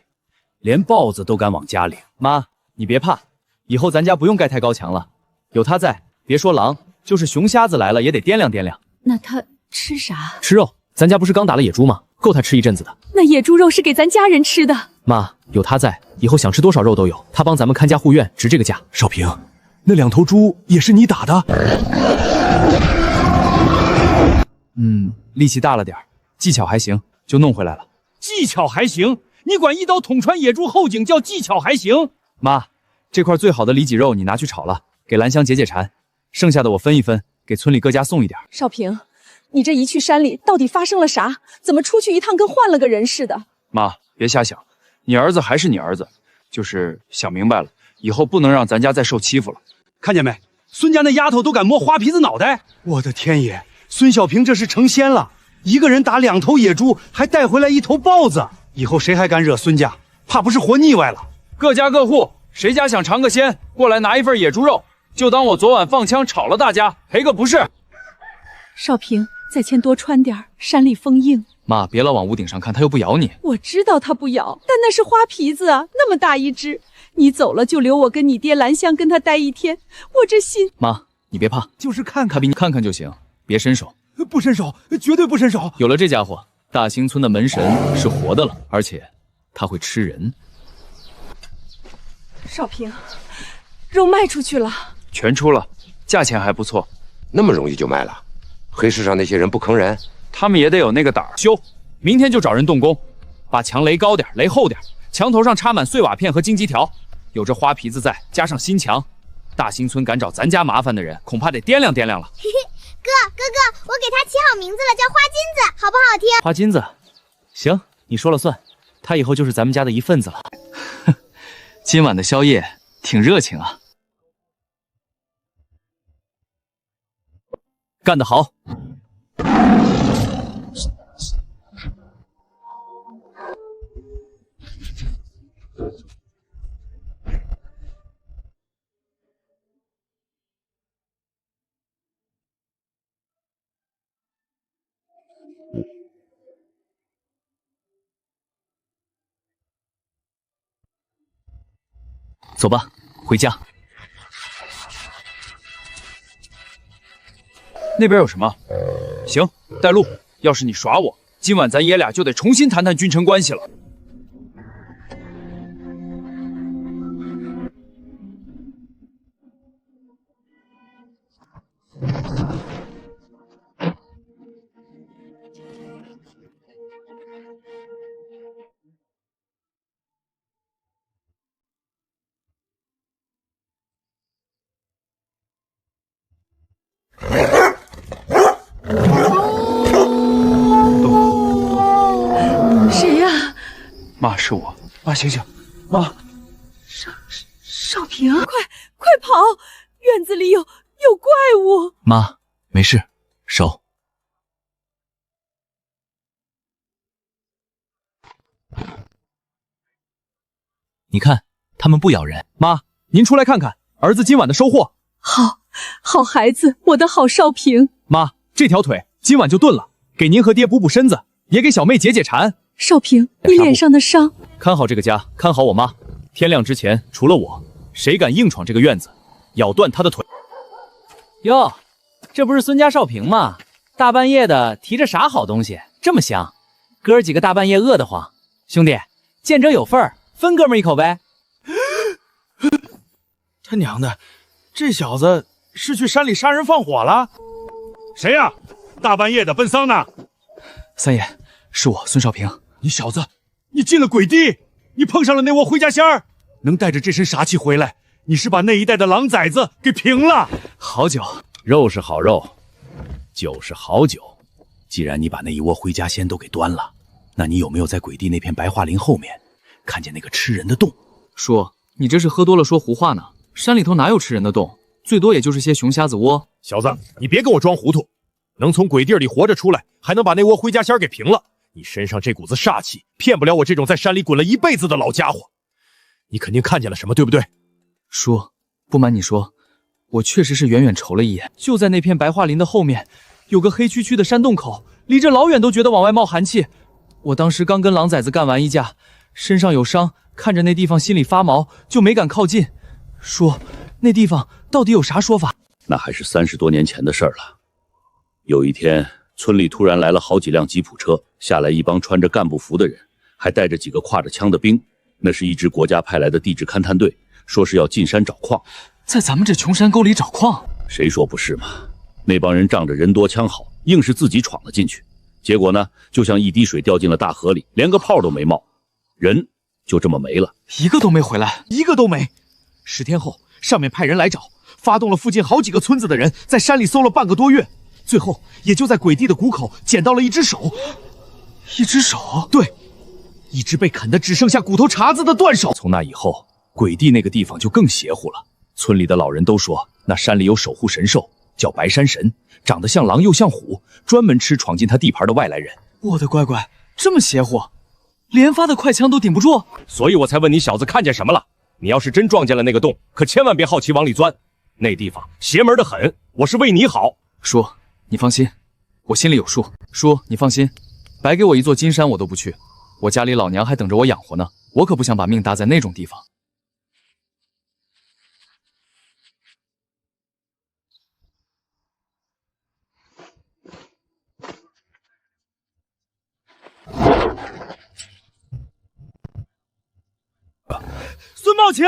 连豹子都敢往家领。妈，你别怕，以后咱家不用盖太高墙了，有他在，别说狼，就是熊瞎子来了也得掂量掂量。那他吃啥？吃肉，咱家不是刚打了野猪吗？够他吃一阵子的。那野猪肉是给咱家人吃的。妈，有他在，以后想吃多少肉都有。他帮咱们看家护院，值这个价。少平，那2头猪也是你打的？力气大了点，技巧还行，就弄回来了。技巧还行？你管一刀捅穿野猪后颈叫技巧还行？妈，这块最好的里脊肉你拿去炒了，给兰香解解馋，剩下的我分一分，给村里各家送一点。少平，你这一去山里到底发生了啥？怎么出去一趟跟换了个人似的？妈，别瞎想，你儿子还是你儿子，就是想明白了，以后不能让咱家再受欺负了。看见没？孙家那丫头都敢摸花皮子脑袋！我的天爷，孙小平这是成仙了，一个人打2头野猪，还带回来1头豹子。以后谁还敢惹孙家，怕不是活腻歪了。各家各户，谁家想尝个鲜，过来拿一份野猪肉，就当我昨晚放枪炒了大家，赔个不是。少平，在前多穿点，山里风硬。妈，别老往屋顶上看，它又不咬你。我知道它不咬，但那是花皮子啊，那么大一只。你走了就留我跟你爹兰香跟他待1天，我这心……妈，你别怕，就是看看，他比你看看就行，别伸手。不伸手，绝对不伸手。有了这家伙，大兴村的门神是活的了，而且他会吃人。少平，肉卖出去了，全出了，价钱还不错。那么容易就卖了？黑市上那些人不坑人？他们也得有那个胆儿。修，明天就找人动工，把墙垒高点，垒厚点，墙头上插满碎瓦片和荆棘条。有这花皮子在，加上新墙，大兴村敢找咱家麻烦的人，恐怕得掂量掂量了。嘿嘿，哥，我给他起好名字了，叫花金子，好不好听？花金子，行，你说了算，他以后就是咱们家的一份子了。今晚的宵夜挺热情啊，干得好！走吧，回家。那边有什么？行，带路。要是你耍我，今晚咱爷俩就得重新谈谈君臣关系了。谁呀？妈，是我。妈，醒醒！妈，少平，快跑！院子里有怪物！妈，没事，手。你看，他们不咬人。妈，您出来看看，儿子今晚的收获。好孩子，我的好少平。妈，这条腿今晚就炖了，给您和爹补补身子，也给小妹解解馋。少平，你脸上的伤，看好这个家，看好我妈。天亮之前，除了我，谁敢硬闯这个院子，咬断她的腿。哟，这不是孙家少平吗？大半夜的提着啥好东西，这么香？哥几个大半夜饿得慌，兄弟，见者有份儿，分哥们一口呗。他娘的，这小子是去山里杀人放火了？谁呀？大半夜的奔丧呢？三爷，是我孙少平。你小子，你进了鬼地，你碰上了那窝灰家仙儿，能带着这身杀气回来，你是把那一带的狼崽子给平了。好酒，肉是好肉，酒是好酒。既然你把那一窝灰家仙都给端了，那你有没有在鬼地那片白桦林后面看见那个吃人的洞？叔，你这是喝多了说胡话呢。山里头哪有吃人的洞？最多也就是些熊瞎子窝。小子，你别跟我装糊涂，能从鬼地里活着出来，还能把那窝灰家仙给平了，你身上这股子煞气骗不了我这种在山里滚了一辈子的老家伙。你肯定看见了什么，对不对？叔，不瞒你说，我确实是远远瞅了一眼，就在那片白桦林的后面，有个黑黢黢的山洞口，离着老远都觉得往外冒寒气。我当时刚跟狼崽子干完一架，身上有伤，看着那地方心里发毛，就没敢靠近。说那地方到底有啥说法？那还是30多年前的事儿了。有一天，村里突然来了好几辆吉普车，下来一帮穿着干部服的人，还带着几个挎着枪的兵。那是一支国家派来的地质勘探队，说是要进山找矿。在咱们这穷山沟里找矿？谁说不是嘛？那帮人仗着人多枪好，硬是自己闯了进去。结果呢，就像一滴水掉进了大河里，连个泡都没冒，人就这么没了，一个都没回来，一个都没。10天后，上面派人来找，发动了附近好几个村子的人，在山里搜了半个多月，最后也就在鬼地的谷口捡到了一只手。一只手？对，一只被啃得只剩下骨头茬子的断手。从那以后，鬼地那个地方就更邪乎了。村里的老人都说，那山里有守护神兽，叫白山神，长得像狼又像虎，专门吃闯进他地盘的外来人。我的乖乖，这么邪乎，连发的快枪都顶不住。所以我才问你小子看见什么了。你要是真撞见了那个洞，可千万别好奇往里钻，那地方邪门的很。我是为你好。叔，你放心，我心里有数。叔，你放心，白给我一座金山我都不去，我家里老娘还等着我养活呢，我可不想把命搭在那种地方。孙茂晴，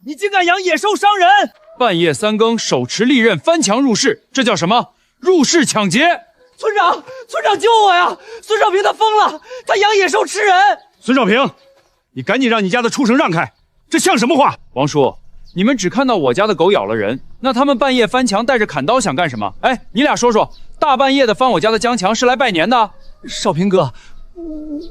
你竟敢养野兽伤人！半夜3更手持利刃翻墙入室，这叫什么？入室抢劫！村长救我呀！孙少平他疯了，他养野兽吃人！孙少平，你赶紧让你家的畜生让开！这像什么话？王叔，你们只看到我家的狗咬了人，那他们半夜翻墙带着砍刀想干什么？哎，你俩说说，大半夜的翻我家的江墙是来拜年的？少平哥，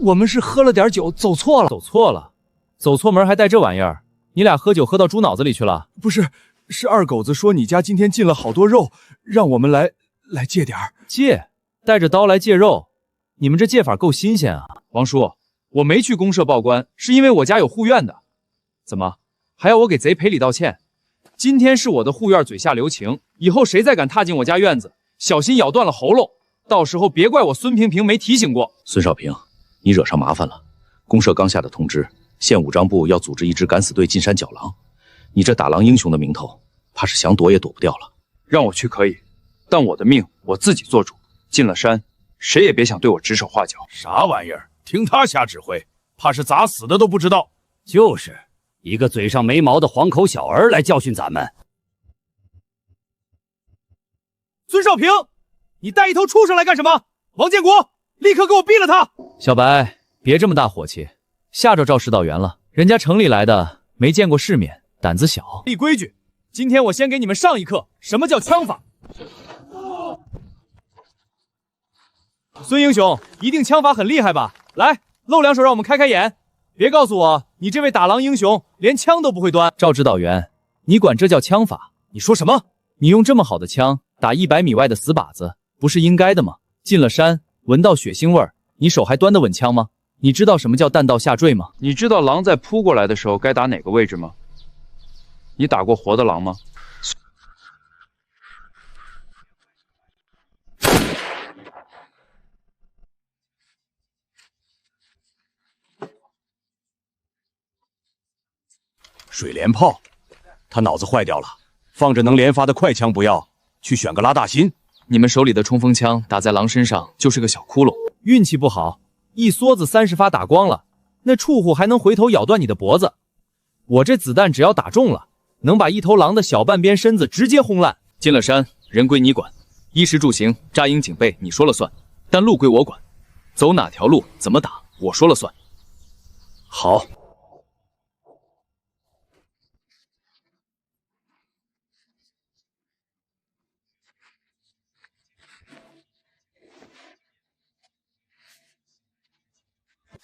我们是喝了点酒，走错了。走错了？走错门还带这玩意儿？你俩喝酒喝到猪脑子里去了？不是，是二狗子说你家今天进了好多肉，让我们来借点儿。借？带着刀来借肉？你们这借法够新鲜啊！王叔，我没去公社报官，是因为我家有护院的。怎么还要我给贼赔礼道歉？今天是我的护院嘴下留情，以后谁再敢踏进我家院子，小心咬断了喉咙。到时候别怪我孙平平没提醒过。孙少平，你惹上麻烦了。公社刚下的通知，县武章部要组织一支敢死队进山剿狼。你这打狼英雄的名头，怕是想躲也躲不掉了。让我去可以，但我的命我自己做主。进了山，谁也别想对我指手画脚。啥玩意儿？听他瞎指挥，怕是咋死的都不知道。就是一个嘴上没毛的黄口小儿来教训咱们。孙少平，你带一头畜生来干什么？王建国，立刻给我毙了他！小白，别这么大火气，吓着赵指导员了。人家城里来的，没见过世面，胆子小。立规矩，今天我先给你们上一课，什么叫枪法。孙英雄，一定枪法很厉害吧？来，露两手让我们开开眼。别告诉我，你这位打狼英雄连枪都不会端。赵指导员，你管这叫枪法？你说什么？你用这么好的枪打100米外的死靶子，不是应该的吗？进了山，闻到血腥味儿，你手还端得稳枪吗？你知道什么叫弹道下坠吗？你知道狼在扑过来的时候该打哪个位置吗？你打过活的狼吗？水连炮，他脑子坏掉了，放着能连发的快枪不要，去选个拉大心。你们手里的冲锋枪打在狼身上就是个小窟窿，运气不好，一梭子30发打光了，那畜户还能回头咬断你的脖子。我这子弹只要打中了，能把一头狼的小半边身子直接轰烂。进了山，人归你管，衣食住行、扎营警备你说了算，但路归我管，走哪条路怎么打我说了算。好。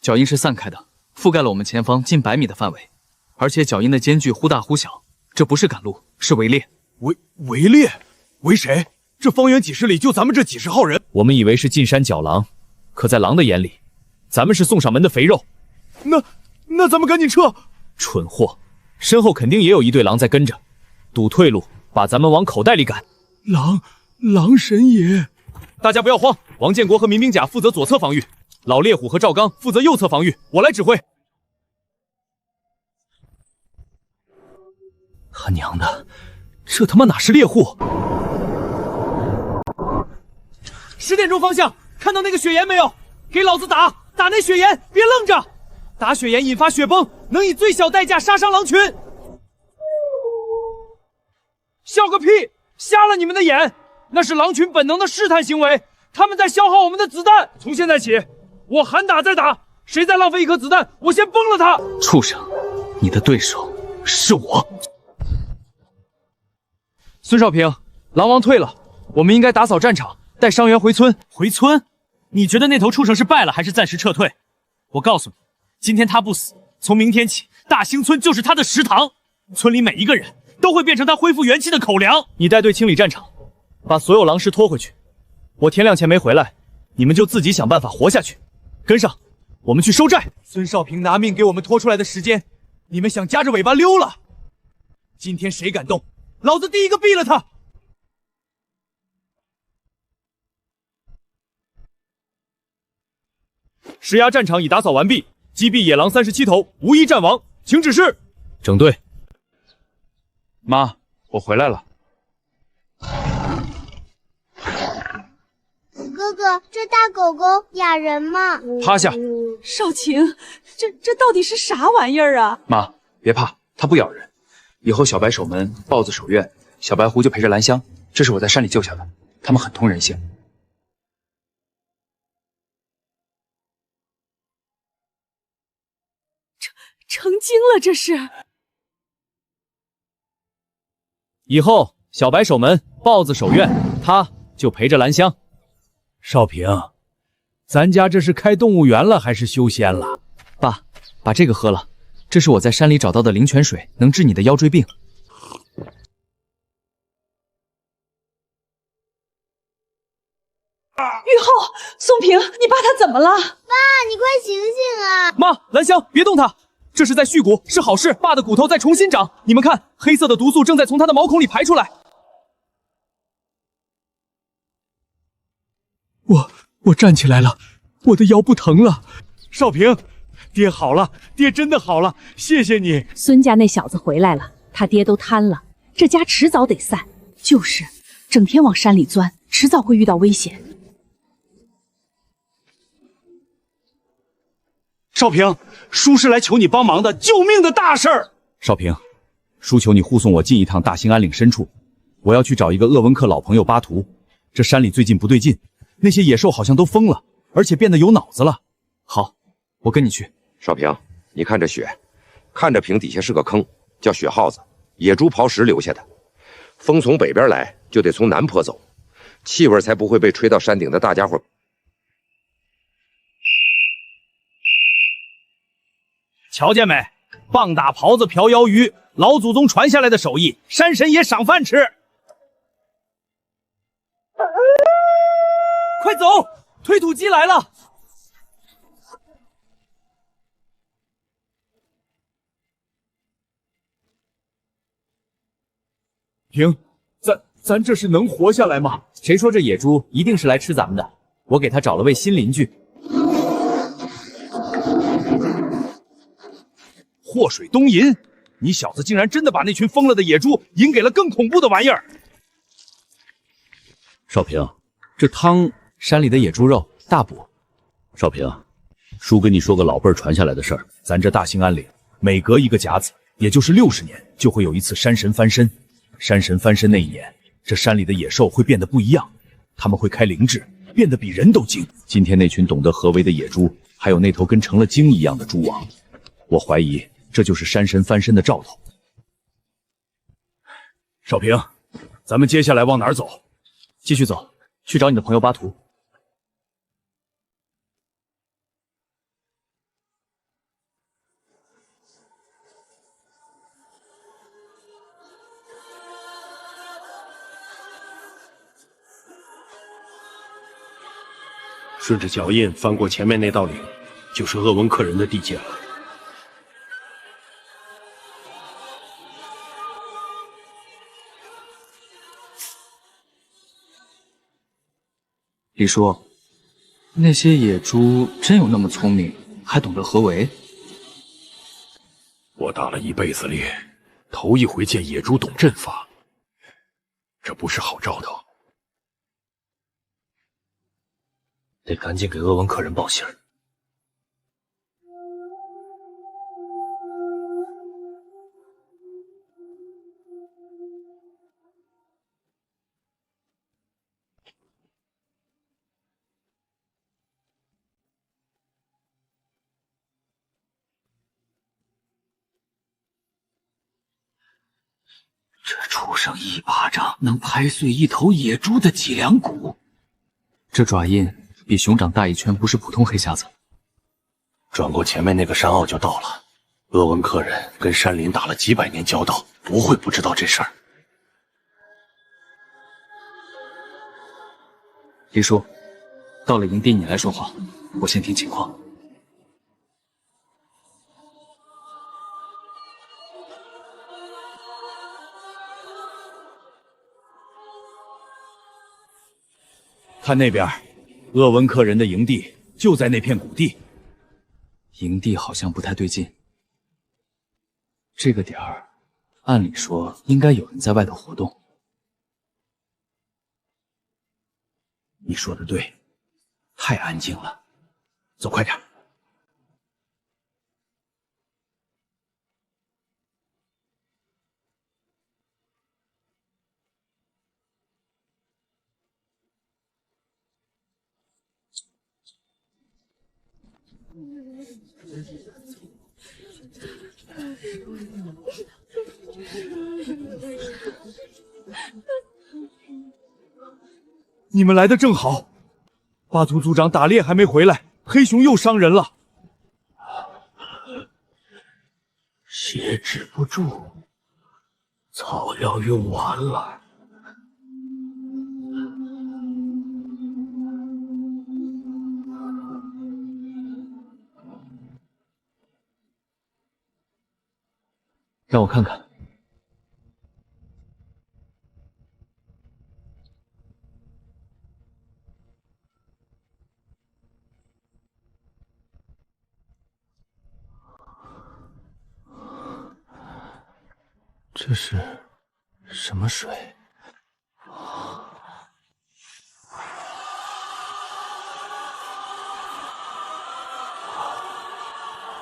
脚印是散开的，覆盖了我们前方近100米的范围，而且脚印的间距忽大忽小，这不是赶路，是围猎。围猎？围谁？这方圆几十里就咱们这几十号人。我们以为是进山剿狼，可在狼的眼里，咱们是送上门的肥肉。那咱们赶紧撤！蠢货，身后肯定也有一队狼在跟着，堵退路，把咱们往口袋里赶。狼神爷，大家不要慌，王建国和民兵甲负责左侧防御。老烈虎和赵刚负责右侧防御，我来指挥。他娘的，这他妈哪是猎户！10点钟方向，看到那个雪岩没有？给老子打那雪岩，别愣着！打雪岩引发雪崩，能以最小代价杀伤狼群。笑个屁！瞎了你们的眼！那是狼群本能的试探行为，他们在消耗我们的子弹。从现在起，我喊打再打，谁再浪费一颗子弹，我先崩了他！畜生，你的对手是我。孙少平，狼王退了，我们应该打扫战场，带伤员回村。回村？你觉得那头畜生是败了，还是暂时撤退？我告诉你，今天他不死，从明天起，大兴村就是他的食堂，村里每一个人都会变成他恢复元气的口粮。你带队清理战场，把所有狼尸拖回去。我天亮前没回来，你们就自己想办法活下去。跟上，我们去收寨。孙少平拿命给我们拖出来的时间，你们想夹着尾巴溜了？今天谁敢动，老子第一个毙了他！石崖战场已打扫完毕，击毙野狼37头，无一战亡，请指示。整队。妈，我回来了。哥哥，这大狗狗咬人吗？趴下。少晴，这到底是啥玩意儿啊？妈，别怕，它不咬人。以后小白守门，豹子守院，小白狐就陪着兰香。这是我在山里救下的，它们很通人性。成精了，这是。以后小白守门，豹子守院，他就陪着兰香。少平，咱家这是开动物园了还是修仙了？爸，把这个喝了，这是我在山里找到的灵泉水，能治你的腰椎病。玉后，宋平，你爸他怎么了？爸，你快醒醒啊！妈，兰香，别动他，这是在续骨，是好事。爸的骨头在重新长，你们看，黑色的毒素正在从他的毛孔里排出来。我站起来了，我的腰不疼了。少平，爹好了，爹真的好了，谢谢你。孙家那小子回来了，他爹都瘫了，这家迟早得散。就是，整天往山里钻，迟早会遇到危险。少平，叔是来求你帮忙的，救命的大事儿。少平，叔求你护送我进一趟大兴安岭深处，我要去找一个鄂温克老朋友巴图。这山里最近不对劲，那些野兽好像都疯了，而且变得有脑子了。好，我跟你去。少平，你看这雪，看着平底下是个坑，叫雪耗子，野猪刨食留下的。风从北边来，就得从南坡走，气味才不会被吹到山顶的大家伙。瞧见没？棒打狍子瓢腰鱼，老祖宗传下来的手艺，山神也赏饭吃。快走，推土机来了！平，咱这是能活下来吗？谁说这野猪一定是来吃咱们的？我给他找了位新邻居。祸水东引，你小子竟然真的把那群疯了的野猪引给了更恐怖的玩意儿！少平，这汤山里的野猪肉大补。少平，叔跟你说个老辈儿传下来的事儿，咱这大兴安岭每隔一个甲子，也就是60年，就会有一次山神翻身。山神翻身那一年，这山里的野兽会变得不一样，他们会开灵智，变得比人都精。今天那群懂得何为的野猪，还有那头跟成了精一样的猪王，我怀疑这就是山神翻身的兆头。少平，咱们接下来往哪儿走？继续走，去找你的朋友巴图。顺着脚印翻过前面那道岭，就是鄂温克人的地界了。李叔，那些野猪真有那么聪明，还懂得合围？我打了一辈子猎，头一回见野猪懂阵法，这不是好兆头。得赶紧给鄂温克人报信儿。这畜生一巴掌能拍碎一头野猪的脊梁骨，这爪印比熊掌大一圈，不是普通黑匣子。转过前面那个山坳就到了。鄂温克人跟山林打了几百年交道，不会不知道这事儿。李叔，到了营地你来说话，我先听情况。看那边，鄂温克人的营地就在那片谷地。营地好像不太对劲。这个点儿，按理说应该有人在外头活动。你说的对，太安静了，走快点。你们来的正好，巴图族长打猎还没回来，黑熊又伤人了。血止不住，草药用完了。让我看看。这是什么水？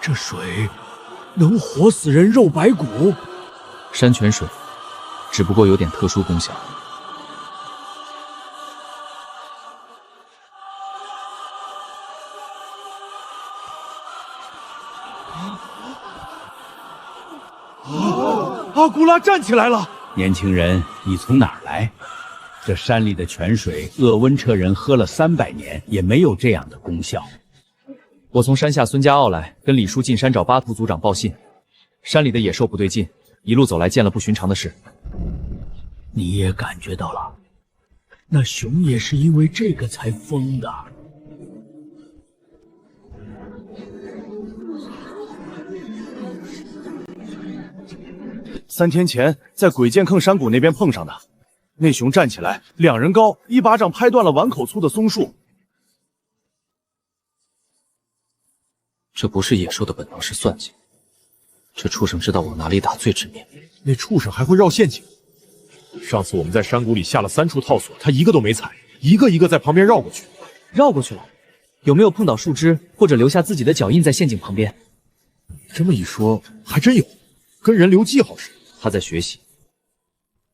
这水能活死人肉白骨。山泉水，只不过有点特殊功效。阿古拉站起来了。年轻人，你从哪儿来？这山里的泉水，鄂温彻人喝了300年，也没有这样的功效。我从山下孙家坳来，跟李叔进山找巴图族长报信。山里的野兽不对劲，一路走来见了不寻常的事。你也感觉到了？那熊也是因为这个才疯的。3天前在鬼剑坑山谷那边碰上的，那熊站起来，2人高，一巴掌拍断了碗口粗的松树。这不是野兽的本能，是算计。这畜生知道往哪里打最致命。那畜生还会绕陷阱。上次我们在山谷里下了3处套索，他一个都没踩，一个一个在旁边绕过去。绕过去了？有没有碰倒树枝，或者留下自己的脚印在陷阱旁边？这么一说，还真有。跟人留记号使。他在学习，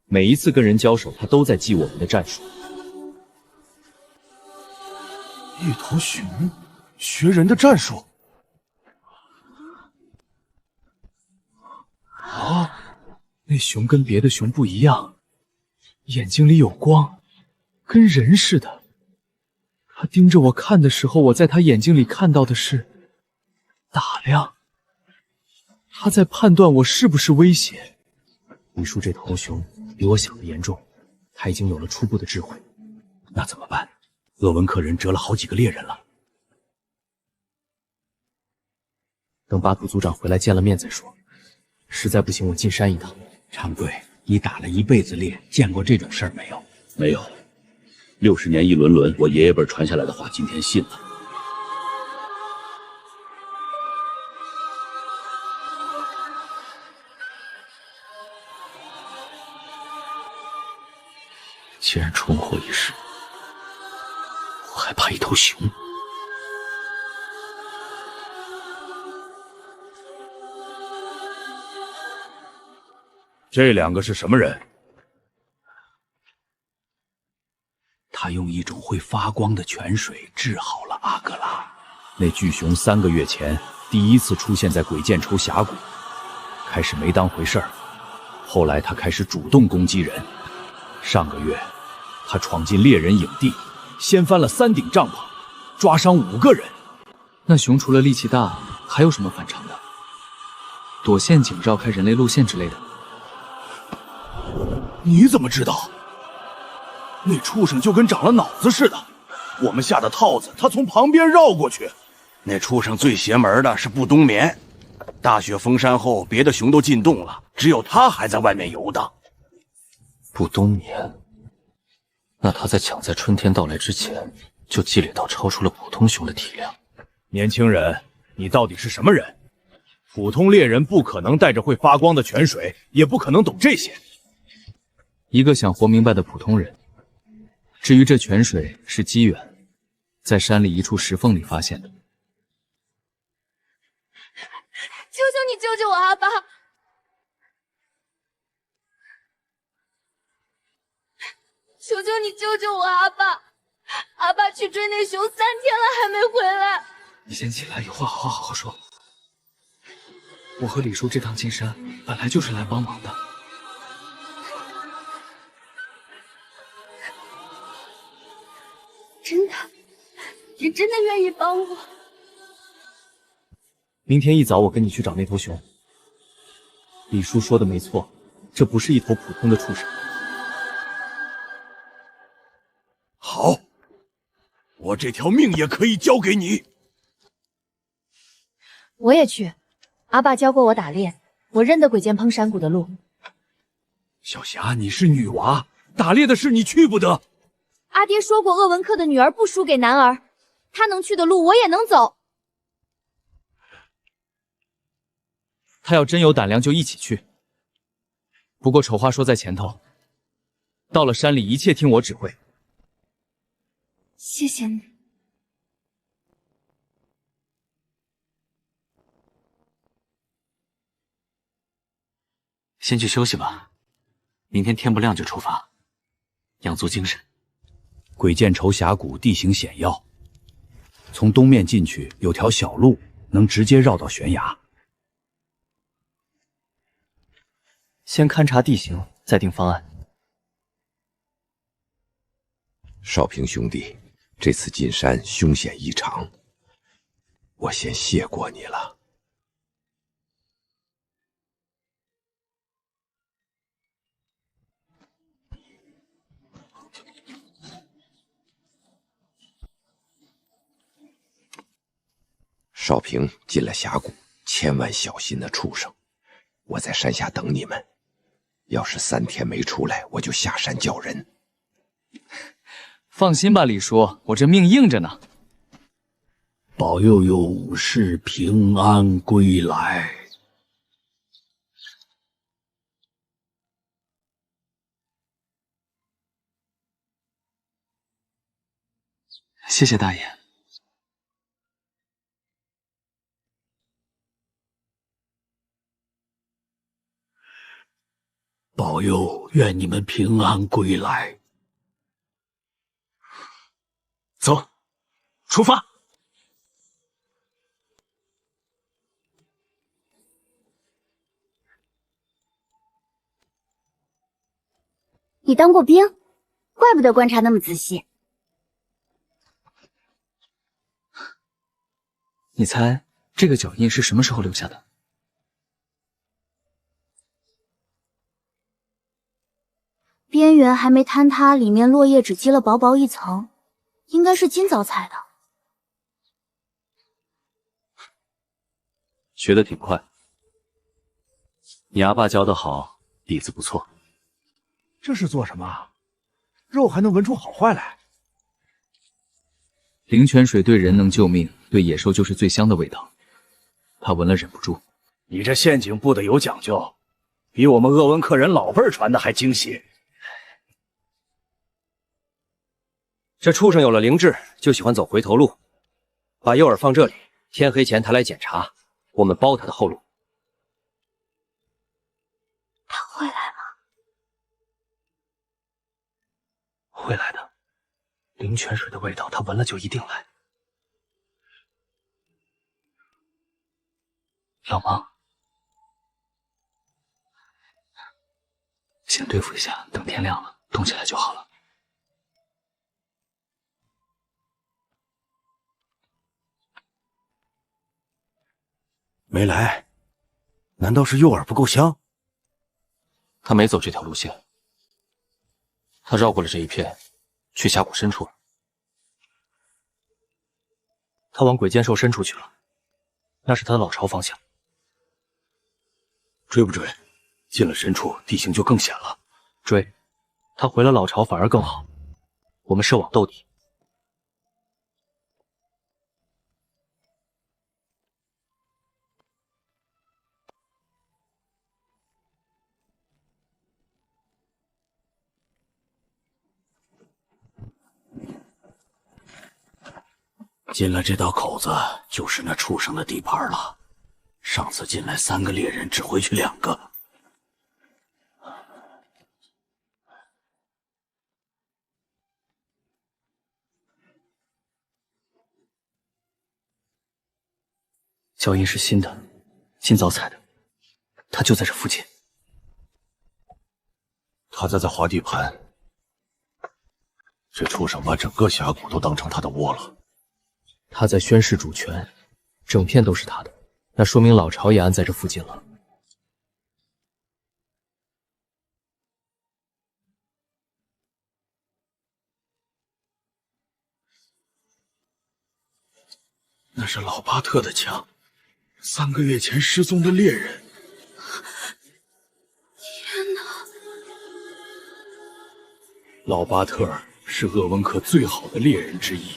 每一次跟人交手，他都在记我们的战术。一头熊学人的战术。啊，那熊跟别的熊不一样，眼睛里有光，跟人似的。他盯着我看的时候，我在他眼睛里看到的是打量。他在判断我是不是威胁。李叔这头熊比我想的严重，他已经有了初步的智慧。那怎么办？鄂温克人折了好几个猎人了。等巴图族长回来见了面再说。实在不行，我进山一趟。长贵，你打了一辈子猎，见过这种事儿没有？没有。60年一轮轮，我爷爷辈传下来的话，今天信了。既然重活一世，我还怕一头熊？这2个是什么人？他用一种会发光的泉水治好了阿格拉。那巨熊3个月前第一次出现在鬼见愁峡谷，开始没当回事儿，后来他开始主动攻击人。上个月，他闯进猎人营地，掀翻了3顶帐篷，抓伤5个人。那熊除了力气大，还有什么反常的？躲陷阱、绕开人类路线之类的？你怎么知道？那畜生就跟长了脑子似的，我们下的套子，他从旁边绕过去。那畜生最邪门的是不冬眠，大雪封山后，别的熊都进洞了，只有他还在外面游荡。不冬眠？那他在抢在春天到来之前，就积累到超出了普通熊的体量。年轻人，你到底是什么人？普通猎人不可能带着会发光的泉水，也不可能懂这些。一个想活明白的普通人。至于这泉水是机缘，在山里一处石缝里发现的。求求你救救我阿爸！求求你救救我阿爸！阿爸去追那熊3天了还没回来。你先起来，有话好好说。我和李叔这趟进山本来就是来帮忙的。真的，你真的愿意帮我？明天一早我跟你去找那头熊。李叔说的没错，这不是一头普通的畜生。好，我这条命也可以交给你。我也去，阿爸教过我打猎，我认得鬼剑烹山谷的路。小霞，你是女娃，打猎的事你去不得。阿爹说过，鄂文克的女儿不输给男儿，他能去的路我也能走。他要真有胆量就一起去。不过丑话说在前头，到了山里一切听我指挥。谢谢你。先去休息吧，明天天不亮就出发，养足精神。鬼见愁峡谷地形险要，从东面进去有条小路，能直接绕到悬崖。先勘察地形，再定方案。少平兄弟，这次进山凶险异常，我先谢过你了。少平进了峡谷，千万小心那畜生。我在山下等你们，要是3天没出来，我就下山叫人。放心吧，李叔，我这命硬着呢。保佑佑武士平安归来。谢谢大爷。保佑，愿你们平安归来。走，出发。你当过兵，怪不得观察那么仔细。你猜这个脚印是什么时候留下的？边缘还没坍塌，里面落叶只积了薄薄一层，应该是今早踩的。学得挺快，你阿爸教得好，底子不错。这是做什么？肉还能闻出好坏来？灵泉水对人能救命，对野兽就是最香的味道。他闻了忍不住。你这陷阱布的有讲究，比我们鄂温克人老辈传的还精细。这畜生有了灵智，就喜欢走回头路。把诱饵放这里，天黑前他来检查，我们包他的后路。他会来吗？会来的。灵泉水的味道，他闻了就一定来。老妈，先对付一下，等天亮了动起来就好了。没来，难道是诱饵不够香？他没走这条路线，他绕过了这一片，去峡谷深处了。他往鬼剑兽深处去了，那是他的老巢方向。追不追？进了深处，地形就更险了。追，他回了老巢反而更好。我们设网兜底。进了这道口子，就是那畜生的地盘了。上次进来3个猎人，只回去2个。脚印是新的，今早踩的，他就在这附近。他在划地盘。这畜生把整个峡谷都当成他的窝了。他在宣示主权，整片都是他的，那说明老巢也安在这附近了。那是老巴特的枪，3个月前失踪的猎人。天哪！老巴特是鄂温克最好的猎人之一。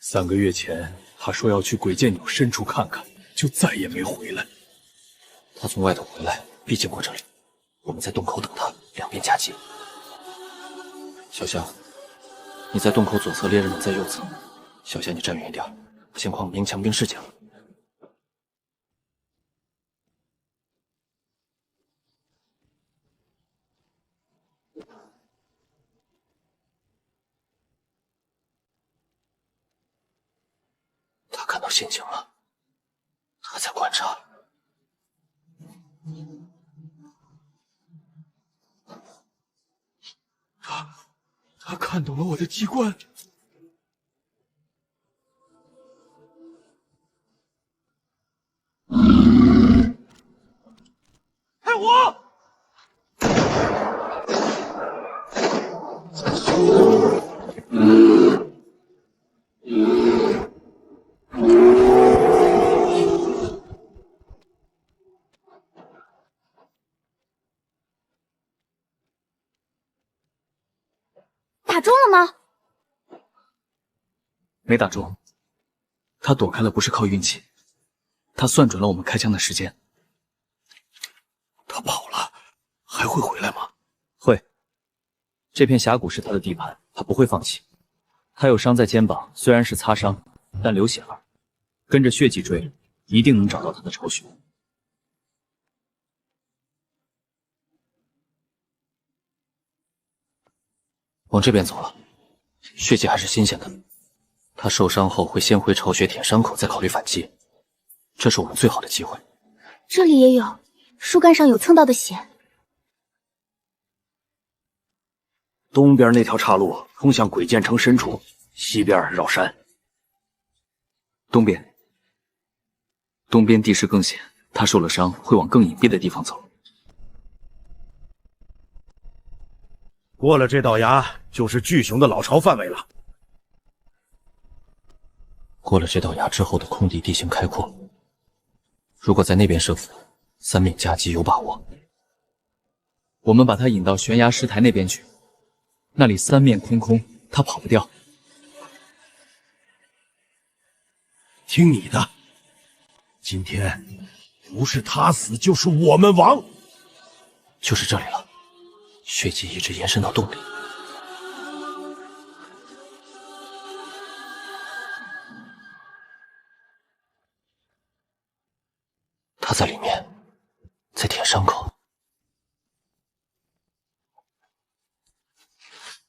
3个月前，他说要去鬼剑钮深处看看，就再也没回来。他从外头回来，必经过这里。我们在洞口等他，两边夹击。小夏，你在洞口左侧，猎人们在右侧。小夏，你站远一点，情况明强兵视角。他看到陷阱了，他在观察。他看懂了我的机关。害我！打中了吗？没打中，他躲开了不是靠运气，他算准了我们开枪的时间。他跑了，还会回来吗？会。这片峡谷是他的地盘，他不会放弃。他有伤在肩膀，虽然是擦伤，但流血了。跟着血迹追，一定能找到他的巢穴。往这边走了，血迹还是新鲜的。他受伤后会先回巢穴舔伤口，再考虑反击。这是我们最好的机会。这里也有，树干上有蹭到的血。东边那条岔路通向鬼剑城深处，西边绕山。东边地势更险，他受了伤会往更隐蔽的地方走。过了这道崖，就是巨熊的老巢范围了。过了这道崖之后的空地，地形开阔。如果在那边设伏，三面夹击有把握。我们把他引到悬崖石台那边去，那里三面空空，他跑不掉。听你的。今天不是他死，就是我们亡。就是这里了，血迹一直延伸到洞里。他在里面，在舔伤口。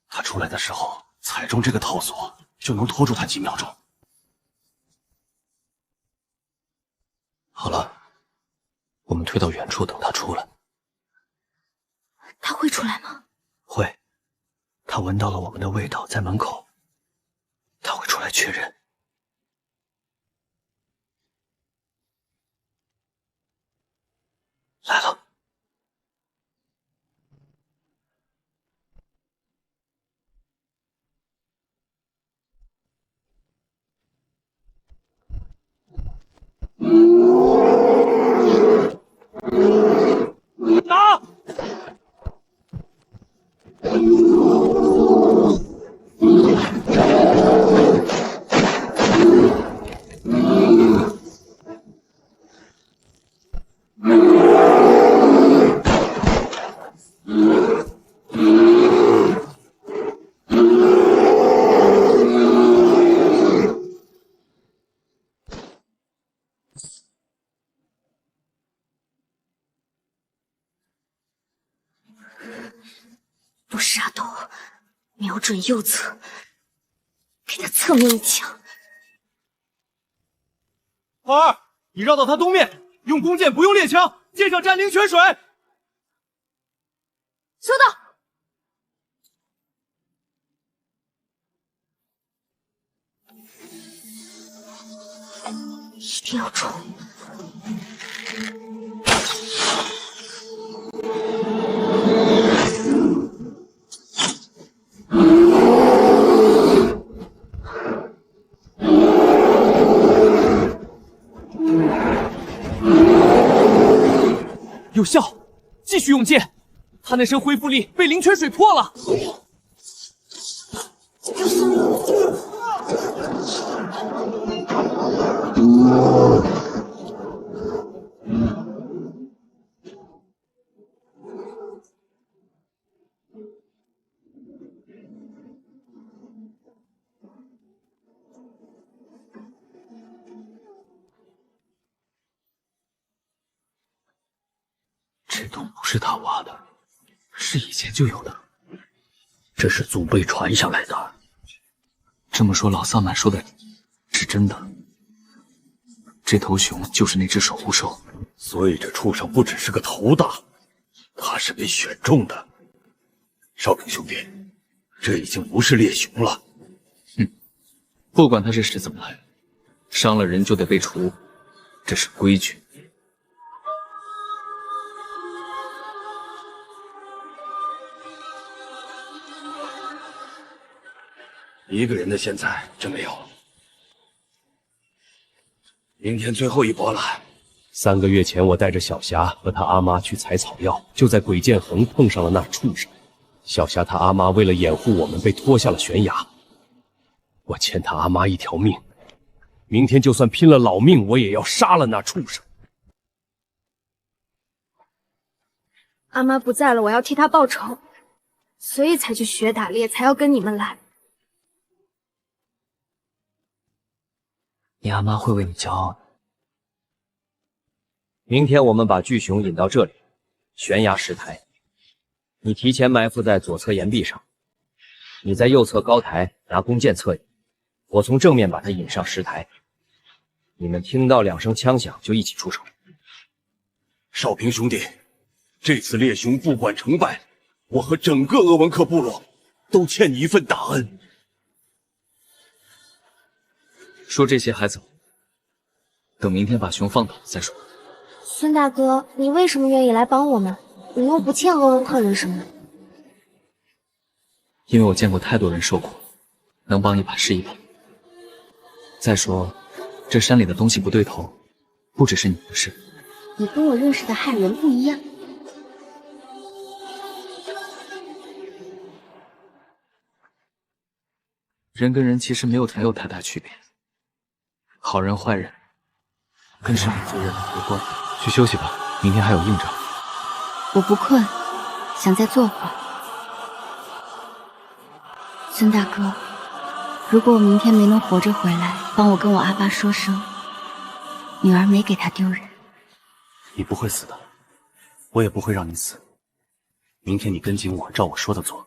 他出来的时候踩中这个套索，就能拖住他几秒钟。好了，我们退到远处等他出来。他会出来吗？会，他闻到了我们的味道，在门口，他会出来确认。来了。打！不是阿斗，瞄准右侧，给他侧面一枪。花儿，你绕到他东面，用弓箭不用猎枪，箭上沾灵泉水。收到。一定要冲！有效，继续用剑。他那身恢复力被灵泉水破了。这洞不是他挖的，是以前就有的。这是祖辈传下来的。这么说，老萨满说的是真的。这头熊就是那只守护兽，所以这畜生不只是个头大，他是被选中的。少平兄弟，这已经不是猎熊了。不管他是谁怎么来，伤了人就得被除，这是规矩。一个人的现在真没有。明天最后一波了。3个月前，我带着小霞和他阿妈去采草药，就在鬼剑横碰上了那畜生。小霞他阿妈为了掩护我们，被拖下了悬崖。我欠他阿妈一条命，明天就算拼了老命，我也要杀了那畜生。阿妈不在了，我要替她报仇，所以才去学打猎，才要跟你们来。你阿妈会为你骄傲的。明天我们把巨熊引到这里，悬崖石台。你提前埋伏在左侧岩壁上，你在右侧高台拿弓箭侧引，我从正面把它引上石台。你们听到2声枪响就一起出手。少平兄弟，这次猎熊不管成败，我和整个鄂温克部落都欠你一份大恩。说这些还早，等明天把熊放倒再说。孙大哥，你为什么愿意来帮我们？你又不欠鄂温克人什么。因为我见过太多人受苦，能帮一把是一把。再说，这山里的东西不对头，不只是你的事。你跟我认识的汉人不一样。人跟人其实没有太大区别。好人坏人，跟生命责任无关。去休息吧，明天还有硬仗。我不困，想再坐会儿。孙大哥，如果我明天没能活着回来，帮我跟我阿爸说声，女儿没给他丢人。你不会死的，我也不会让你死。明天你跟紧我，照我说的做。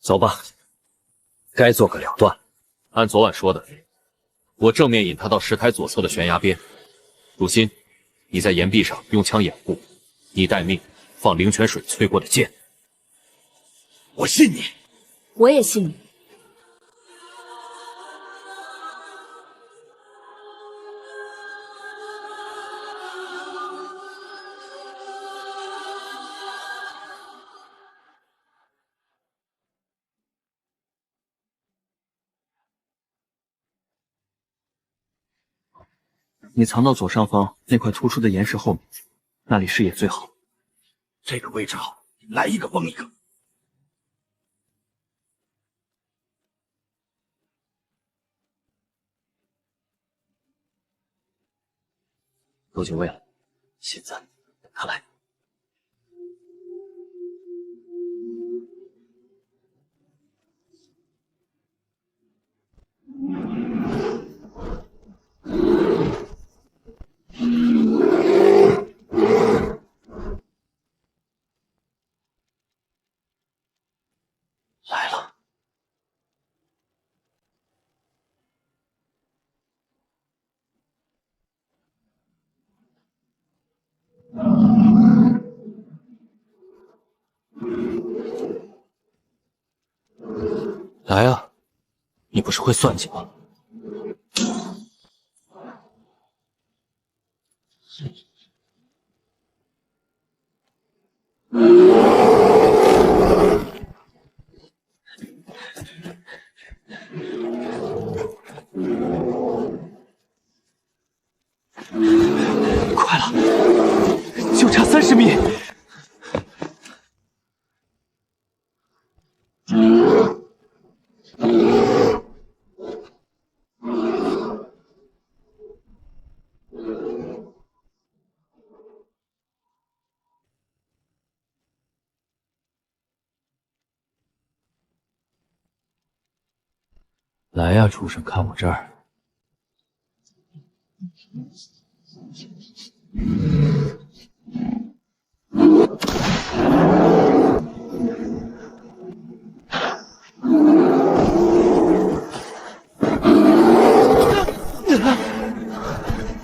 走吧，该做个了断。按昨晚说的，我正面引他到石台左侧的悬崖边。如新，你在岩壁上用枪掩护，你待命，放灵泉水淬过的剑。我信你，我也信你。你藏到左上方那块突出的岩石后面，那里视野最好。这个位置好，来一个崩一个。都就位了，现在等他来。来了。来啊，你不是会算计吗？快了，就差30米。来呀，畜生，看我这儿！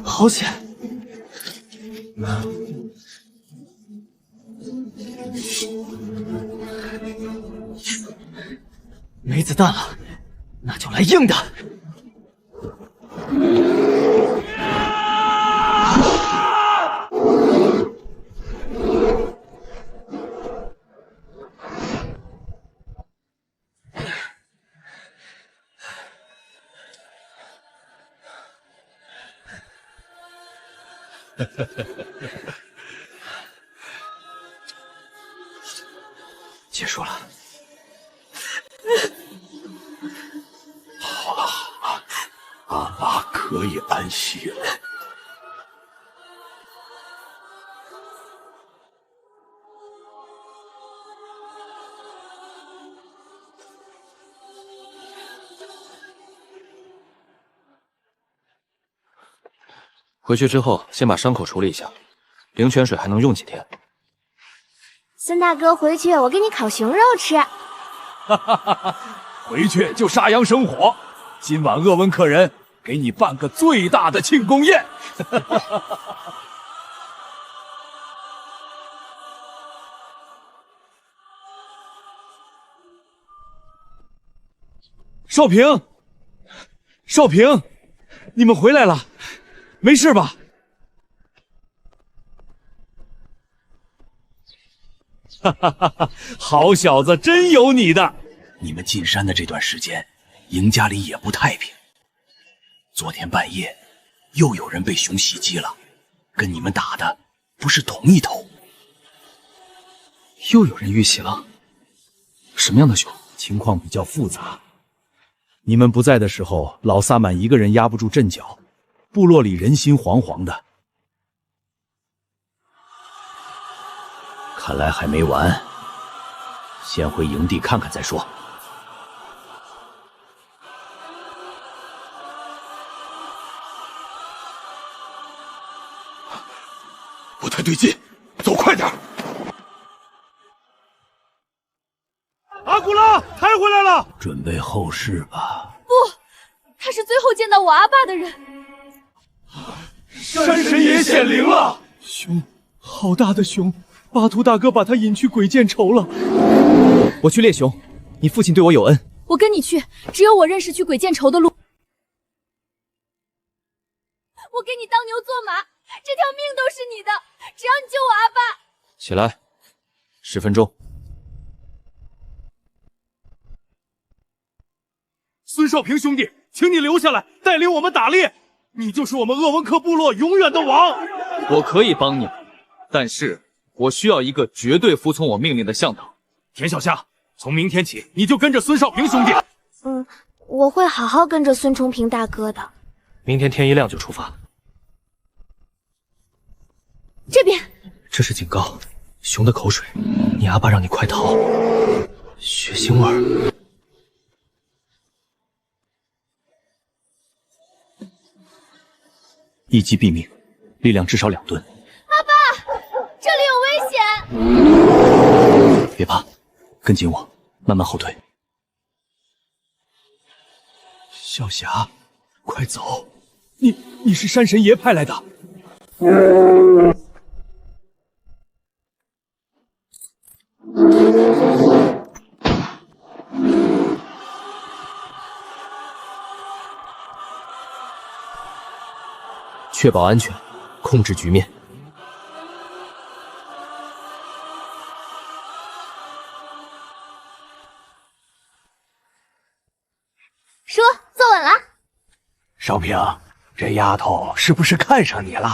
好险！没子弹了，那就来硬的！结束了。好了好了，阿爸可以安息了。回去之后先把伤口处理一下，灵泉水还能用几天。孙大哥，回去我给你烤熊肉吃。哈哈哈哈！回去就杀羊生火，今晚鄂温克人给你办个最大的庆功宴。哈哈哈哈！少平，少平，你们回来了。没事吧？哈哈哈哈！好小子，真有你的！你们进山的这段时间，营家里也不太平。昨天半夜，又有人被熊袭击了，跟你们打的不是同一头。又有人遇袭了？什么样的熊？情况比较复杂。你们不在的时候，老萨满一个人压不住阵脚，部落里人心惶惶的。看来还没完，先回营地看看再说。不太对劲，走快点！阿古拉，抬回来了！准备后事吧。不，他是最后见到我阿爸的人。山神爷显灵了！熊，好大的熊！巴图大哥把他引去鬼见愁了。我去猎熊，你父亲对我有恩。我跟你去，只有我认识去鬼见愁的路。我给你当牛做马，这条命都是你的，只要你救我阿爸。起来，10分钟。孙少平兄弟，请你留下来，带领我们打猎。你就是我们鄂温克部落永远的王。我可以帮你，但是我需要一个绝对服从我命令的向导。田小虾，从明天起你就跟着孙少平兄弟。我会好好跟着孙崇平大哥的。明天天一亮就出发。这边。这是警告，熊的口水，你阿爸让你快逃。血腥味儿。一击毙命，力量至少2吨。阿爸，这里有危险！别怕，跟紧我，慢慢后退。小霞，快走！你是山神爷派来的。确保安全，控制局面。叔，坐稳了。少平，这丫头是不是看上你了？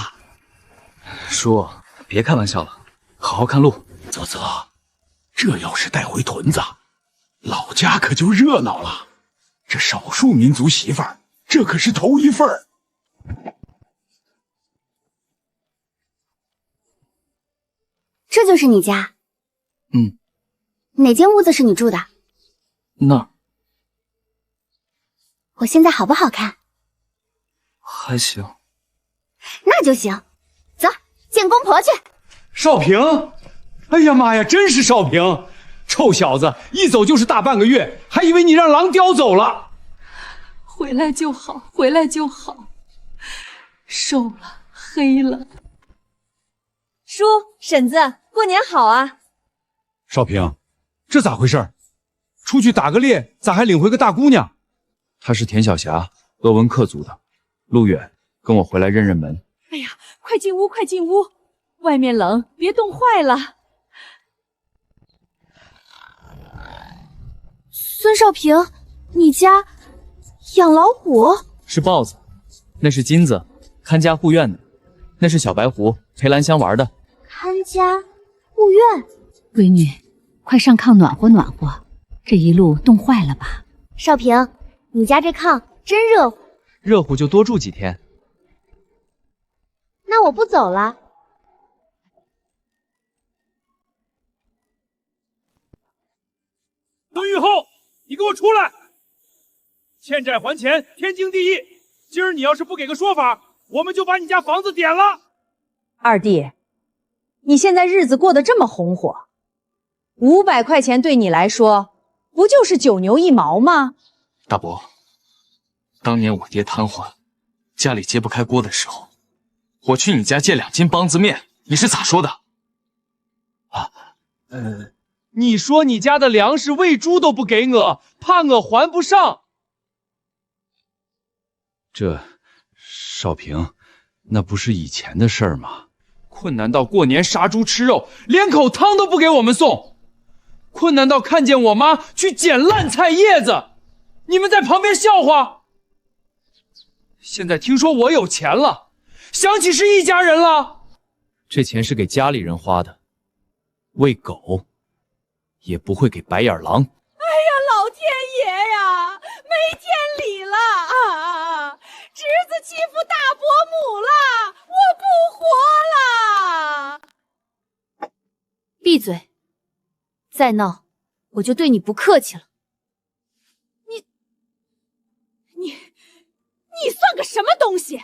叔，别开玩笑了，好好看路。啧啧，这要是带回屯子，老家可就热闹了。这少数民族媳妇儿，这可是头一份儿。这就是你家？哪间屋子是你住的？那儿。我现在好不好看？还行。那就行，走，见公婆去。少平，哎呀妈呀，真是少平！臭小子，一走就是大半个月，还以为你让狼叼走了。回来就好，回来就好。瘦了，黑了。叔，婶子，过年好啊！少平，这咋回事？出去打个猎，咋还领回个大姑娘？她是田小霞，鄂温克族的。路远，跟我回来认认门。哎呀，快进屋，快进屋，外面冷，别冻坏了。孙少平，你家养老虎？是豹子，那是金子，看家护院的。那是小白狐，陪兰香玩的。看家护院。闺女，快上炕暖和暖和，这一路冻坏了吧？少平，你家这炕真热乎。热乎就多住几天。那我不走了。孙玉厚，你给我出来！欠债还钱，天经地义。今儿你要是不给个说法，我们就把你家房子点了。二弟，你现在日子过得这么红火，500块钱对你来说，不就是9牛1毛吗？大伯，当年我爹瘫痪，家里揭不开锅的时候，我去你家借2斤梆子面，你是咋说的？你说你家的粮食喂猪都不给我，怕我还不上。这少平，那不是以前的事儿吗？困难到过年杀猪吃肉，连口汤都不给我们送；困难到看见我妈去捡烂菜叶子，你们在旁边笑话。现在听说我有钱了，想起是一家人了。这钱是给家里人花的，喂狗也不会给白眼狼。哎呀，老天爷呀，没天理了啊！侄子欺负大伯母了，我不活了！闭嘴！再闹，我就对你不客气了。你算个什么东西？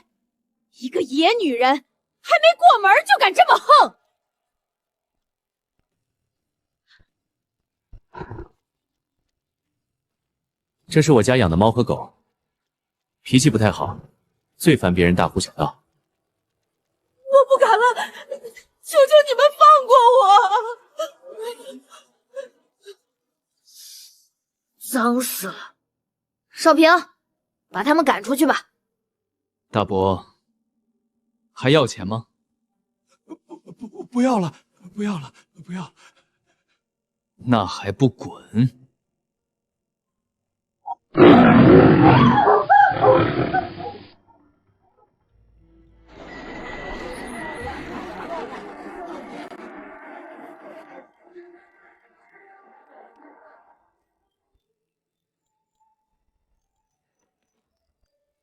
一个野女人，还没过门就敢这么横！这是我家养的猫和狗，脾气不太好，最烦别人大呼小叫。我不敢了，求求你们放过我！脏死了！少平，把他们赶出去吧。大伯，还要钱吗？不要了，不要了，不要！那还不滚！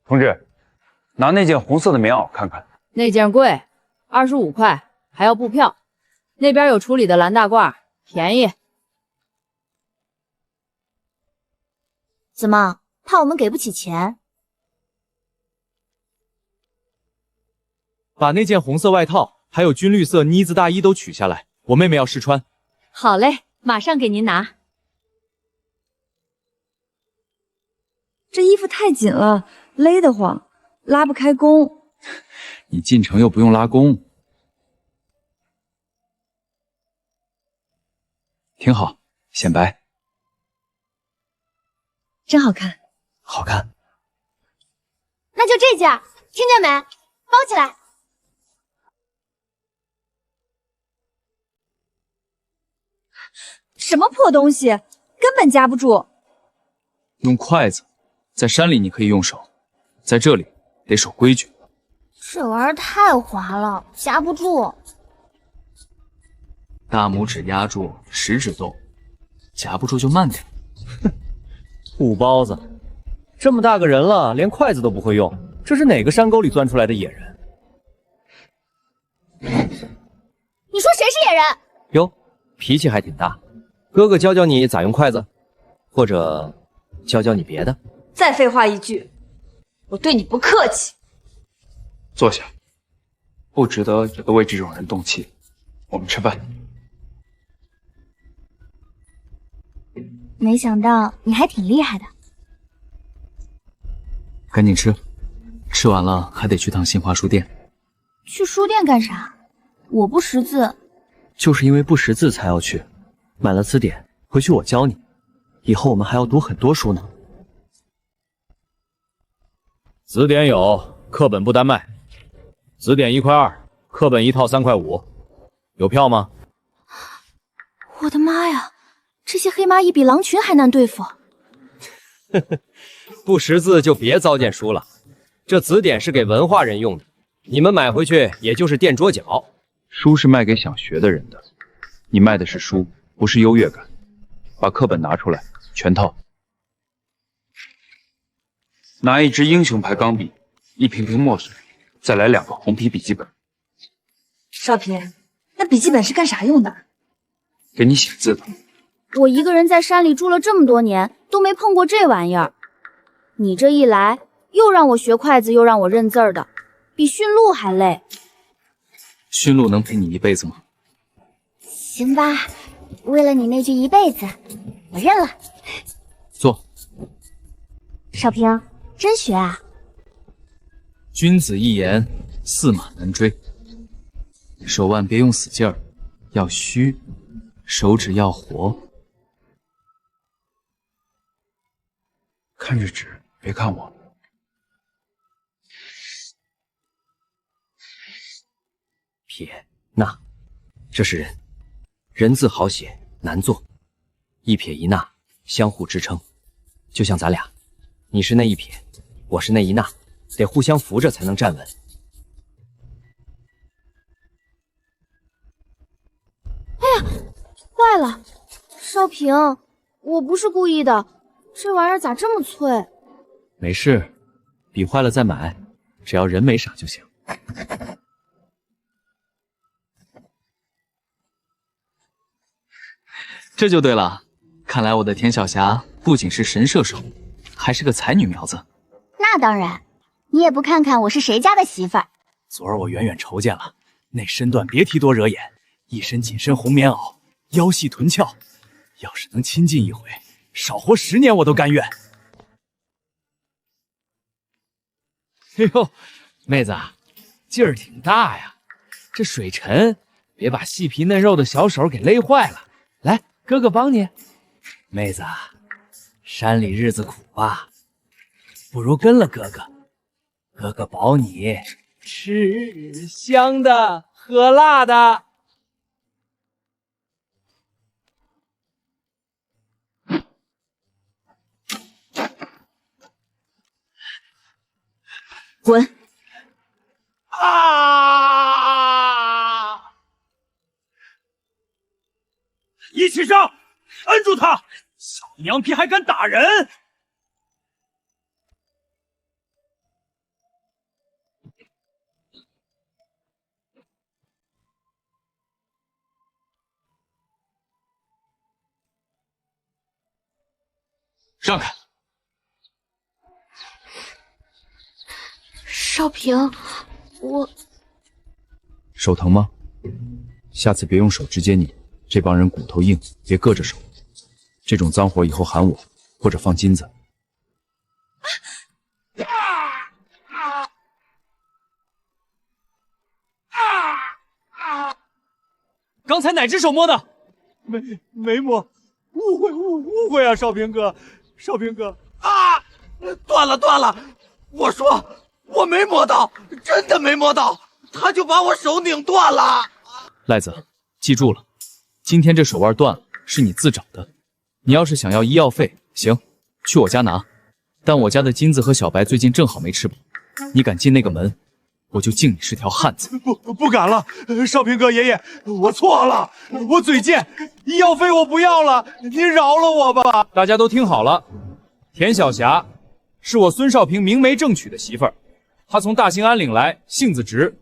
同志，拿那件红色的棉袄看看。那件贵，25块，还要布票。那边有处理的蓝大褂，便宜。怎么，怕我们给不起钱？把那件红色外套还有军绿色呢子大衣都取下来，我妹妹要试穿。好嘞，马上给您拿。这衣服太紧了，勒得慌，拉不开弓。你进城又不用拉弓，挺好，显白，真好看。好看。那就这件，听见没？包起来。什么破东西，根本夹不住。用筷子，在山里你可以用手，在这里得守规矩。这玩意儿太滑了，夹不住。大拇指压住，食指动，夹不住就慢点。土包子，这么大个人了，连筷子都不会用，这是哪个山沟里钻出来的野人？你说谁是野人？哟，脾气还挺大。哥哥教教你咋用筷子，或者教教你别的。再废话一句，我对你不客气。坐下，不值得为这种人动气。我们吃饭。没想到你还挺厉害的。赶紧吃，吃完了还得去趟新华书店。去书店干啥？我不识字。就是因为不识字才要去。买了词典，回去我教你。以后我们还要读很多书呢。词典有，课本不单卖。词典1块2，课本一套3块5。有票吗？我的妈呀，这些黑蚂蚁比狼群还难对付。不识字就别糟践书了，这词典是给文化人用的，你们买回去也就是垫桌脚。书是卖给想学的人的，你卖的是书，不是优越感。把课本拿出来，全套。拿一支英雄牌钢笔，一瓶瓶墨水，再来2个红皮笔记本。少平，那笔记本是干啥用的？给你写字的。我一个人在山里住了这么多年，都没碰过这玩意儿。你这一来，又让我学筷子，又让我认字儿的，比驯鹿还累。驯鹿能陪你一辈子吗？行吧，为了你那句一辈子，我认了。坐。少平，真学啊？君子一言，驷马难追。手腕别用死劲儿，要虚，手指要活。看着纸，别看我。铁捺，这是人，人字好写难做，一撇一捺相互支撑，就像咱俩，你是那一撇，我是那一捺，得互相扶着才能站稳。哎呀，坏了！少平，我不是故意的，这玩意儿咋这么脆？没事，笔坏了再买，只要人没傻就行。这就对了，看来我的田晓霞不仅是神射手，还是个才女苗子。那当然，你也不看看我是谁家的媳妇儿。昨儿我远远瞅见了，那身段别提多惹眼，一身紧身红棉袄，腰细臀翘，要是能亲近一回，少活10年我都甘愿。哎呦，妹子，劲儿挺大呀，这水沉，别把细皮嫩肉的小手给勒坏了。来，哥哥帮你。妹子，山里日子苦吧，不如跟了哥哥，哥哥保你吃香的喝辣的。滚！啊！一起上，摁住他！小娘皮还敢打人！让开！少平，我手疼吗？下次别用手直接拧，这帮人骨头硬，别硌着手。这种脏活以后喊我，或者放金子。刚才哪只手摸的？没摸，误会啊，少平哥，少平哥啊！断了！我说我没摸到，真的没摸到，他就把我手拧断了。赖子，记住了，今天这手腕断了是你自找的。你要是想要医药费，行，去我家拿。但我家的金子和小白最近正好没吃饱，你敢进那个门，我就敬你是条汉子。不敢了，少平哥爷爷，我错了，我嘴贱，医药费我不要了，您饶了我吧。大家都听好了，田晓霞是我孙少平明媒正娶的媳妇儿，她从大兴安岭来，性子直，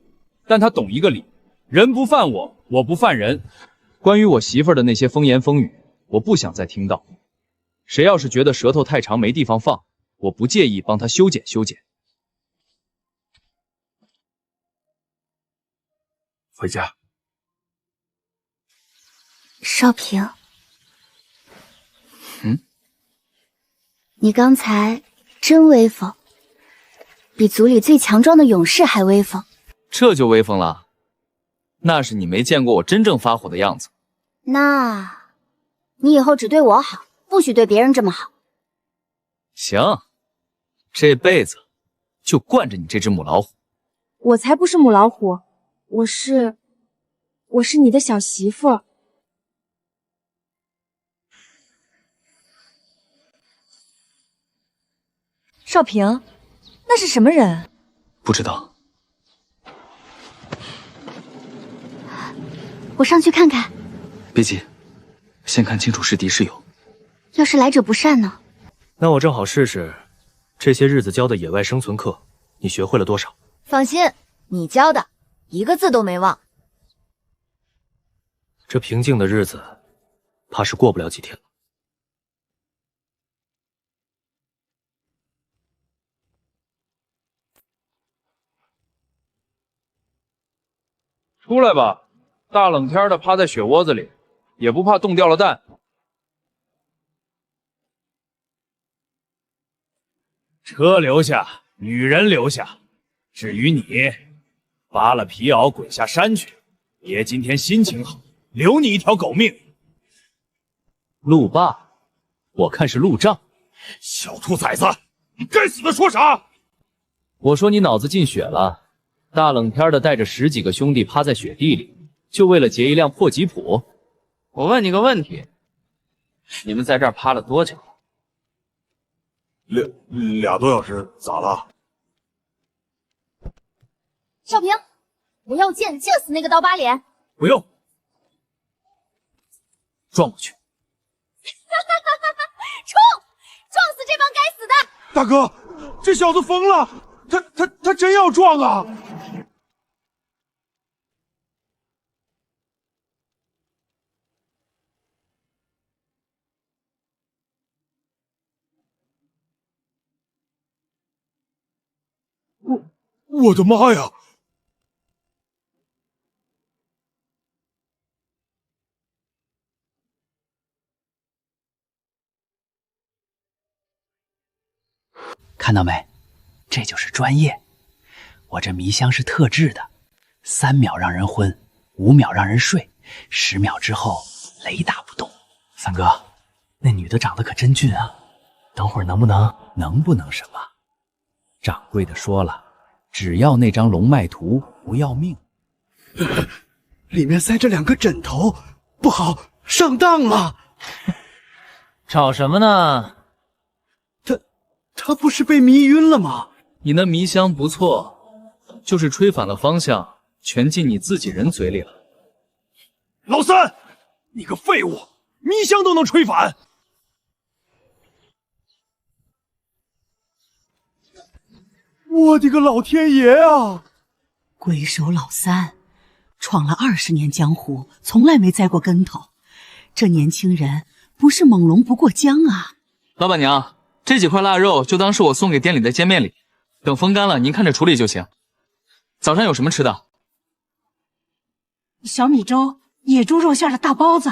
但她懂一个理，人不犯我，我不犯人。关于我媳妇儿的那些风言风语，我不想再听到。谁要是觉得舌头太长没地方放，我不介意帮他修剪修剪。回家。少平，你刚才真威风，比族里最强壮的勇士还威风。这就威风了？那是你没见过我真正发火的样子。那，你以后只对我好，不许对别人这么好。行，这辈子就惯着你这只母老虎。我才不是母老虎，我是你的小媳妇。少平，那是什么人？不知道。我上去看看。别急，先看清楚是敌是友。要是来者不善呢？那我正好试试，这些日子教的野外生存课，你学会了多少？放心，你教的一个字都没忘。这平静的日子，怕是过不了几天了。出来吧，大冷天的趴在雪窝子里，也不怕冻掉了蛋。车留下，女人留下。至于你，扒了皮袄滚下山去。爷今天心情好，留你一条狗命。路霸，我看是路障。小兔崽子，你该死的说啥？我说你脑子进血了，大冷天的带着10几个兄弟趴在雪地里，就为了劫一辆破吉普。我问你个问题，你们在这儿趴了多久？2多小时，咋了？少平，我要见见死那个刀疤脸！不用，撞过去！冲！撞死这帮该死的！大哥，这小子疯了，他真要撞啊！我的妈呀！看到没？这就是专业。我这迷香是特制的，3秒让人昏，5秒让人睡，10秒之后雷打不动。三哥，那女的长得可真俊啊，等会儿能不能什么？掌柜的说了，只要那张龙脉图，不要命。里面塞着2个枕头，不好，上当了！吵什么呢？他不是被迷晕了吗？你那迷香不错，就是吹反了方向，全进你自己人嘴里了。老三，你个废物，迷香都能吹反！我的个老天爷啊！鬼手老三，闯了20年江湖，从来没栽过跟头。这年轻人不是猛龙不过江啊！老板娘，这几块腊肉就当是我送给店里的见面礼，等风干了您看着处理就行。早上有什么吃的？小米粥，野猪肉馅的大包子。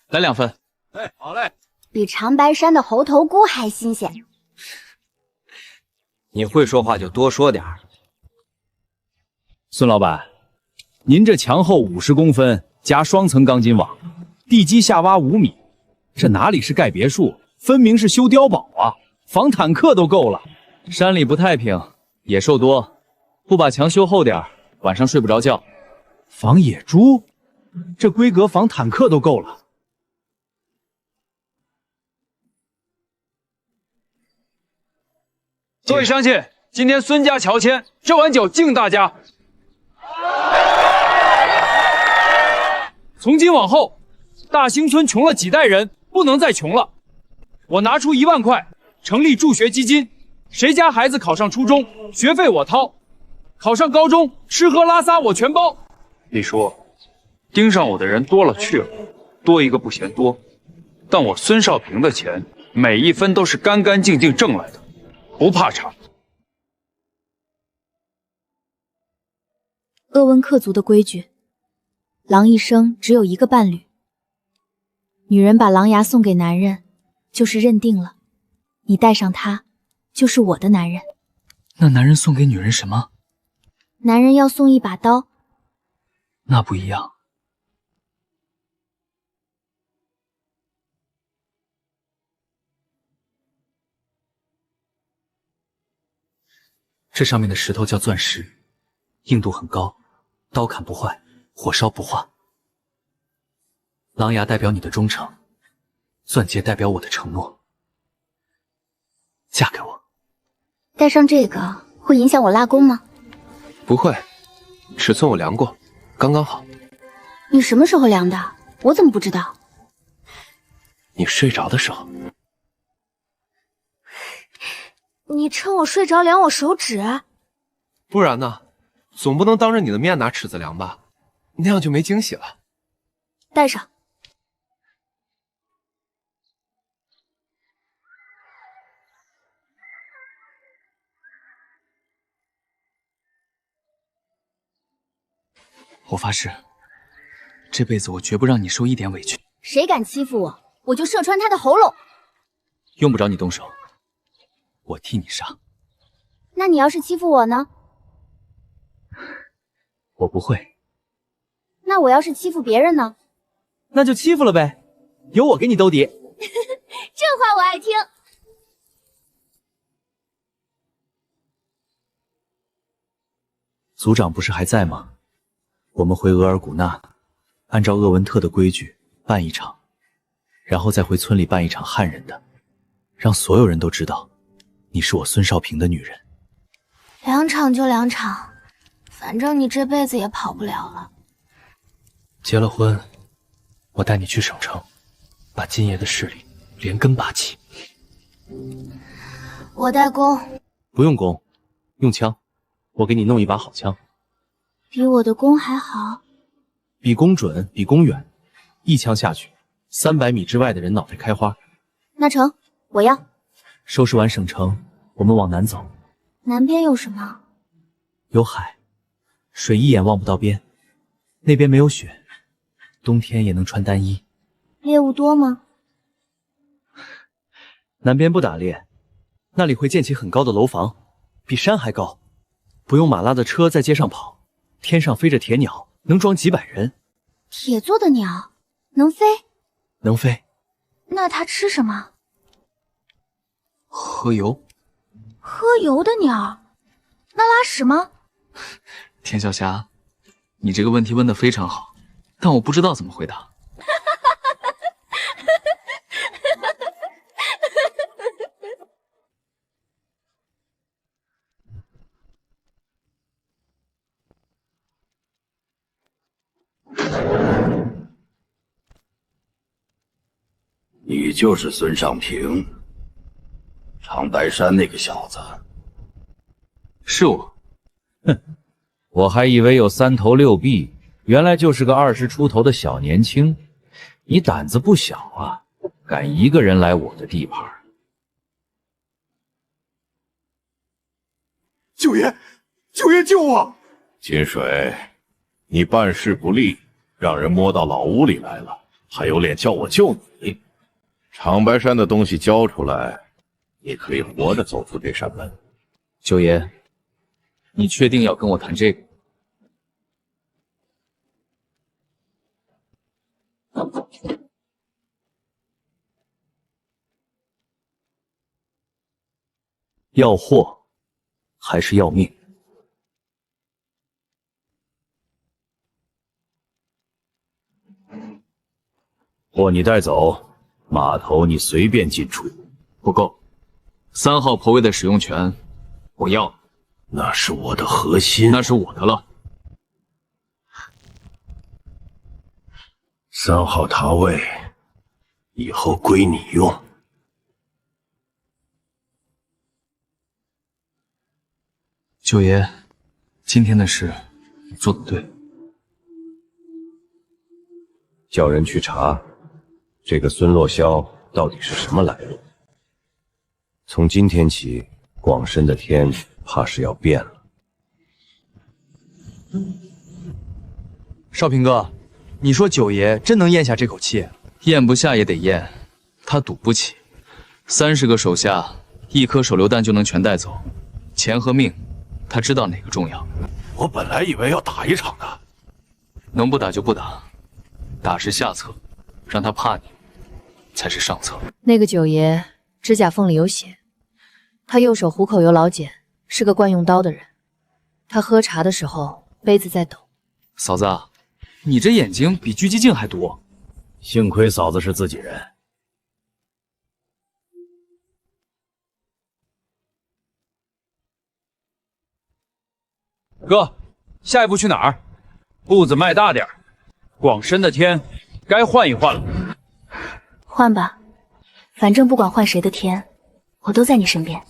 来2份。哎，好嘞。比长白山的猴头菇还新鲜。你会说话就多说点儿。孙老板，您这墙厚50公分，加双层钢筋网，地基下挖5米，这哪里是盖别墅，分明是修碉堡啊！防坦克都够了。山里不太平，野兽多，不把墙修厚点，晚上睡不着觉。防野猪，这规格防坦克都够了。各位乡亲，今天孙家乔迁，这碗酒敬大家。从今往后，大兴村穷了几代人，不能再穷了。我拿出1万块，成立助学基金，谁家孩子考上初中，学费我掏；考上高中，吃喝拉撒我全包。李叔，盯上我的人多了去了，多一个不嫌多，但我孙少平的钱，每一分都是干干净净挣来的。不怕查。鄂温克族的规矩，狼一生只有1个伴侣。女人把狼牙送给男人，就是认定了，你带上他，就是我的男人。那男人送给女人什么？男人要送一把刀。那不一样。这上面的石头叫钻石，硬度很高，刀砍不坏，火烧不化。狼牙代表你的忠诚，钻戒代表我的承诺。嫁给我。戴上这个会影响我拉弓吗？不会，尺寸我量过，刚刚好。你什么时候量的？我怎么不知道？你睡着的时候。你趁我睡着量我手指？不然呢？总不能当着你的面拿尺子量吧？那样就没惊喜了。戴上。我发誓，这辈子我绝不让你受一点委屈。谁敢欺负我，我就射穿他的喉咙。用不着你动手，我替你杀。那你要是欺负我呢？我不会。那我要是欺负别人呢？那就欺负了呗，有我给你兜底。这话我爱听。族长不是还在吗？我们回额尔古纳，按照鄂文特的规矩办一场，然后再回村里办一场汉人的，让所有人都知道你是我孙少平的女人。2场就2场，反正你这辈子也跑不了了。结了婚，我带你去省城，把金爷的势力连根拔起。我带弓，不用弓，用枪，我给你弄一把好枪，比我的弓还好。比弓准，比弓远，一枪下去，300米之外的人脑袋开花。那成，我要。收拾完省城，我们往南走。南边有什么？有海，水一眼望不到边，那边没有雪，冬天也能穿单衣。猎物多吗？南边不打猎，那里会建起很高的楼房，比山还高，不用马拉的车在街上跑，天上飞着铁鸟，能装几百人。铁做的鸟，能飞？能飞。那它吃什么？喝油。喝油的鸟，那拉屎吗？田小霞，你这个问题问得非常好，但我不知道怎么回答。你就是孙尚平，长白山那个小子。是我。哼，我还以为有3头6臂，原来就是个20出头的小年轻。你胆子不小啊，敢一个人来我的地盘。九爷，九爷救我！金水，你办事不力，让人摸到老屋里来了，还有脸叫我救你？长白山的东西交出来，你可以活着走出这扇门。九爷，你确定要跟我谈这个？要货还是要命？货你带走，码头你随便进出。不够，3号婆位的使用权我要。那是我的核心，那是我的了。3号塔位以后归你用。九爷，今天的事你做得对。叫人去查，这个孙洛霄到底是什么来路？从今天起，广深的天怕是要变了。少平哥，你说九爷真能咽下这口气？咽不下也得咽，他赌不起。30个手下，1颗手榴弹就能全带走，钱和命，他知道哪个重要。我本来以为要打一场的，能不打就不打，打是下策，让他怕你，才是上策。那个九爷指甲缝里有血，他右手虎口有老茧，是个惯用刀的人。他喝茶的时候杯子在抖。嫂子，你这眼睛比狙击镜还毒。幸亏嫂子是自己人。哥，下一步去哪儿？步子迈大点，广深的天该换一换了。换吧，反正不管换谁的天，我都在你身边。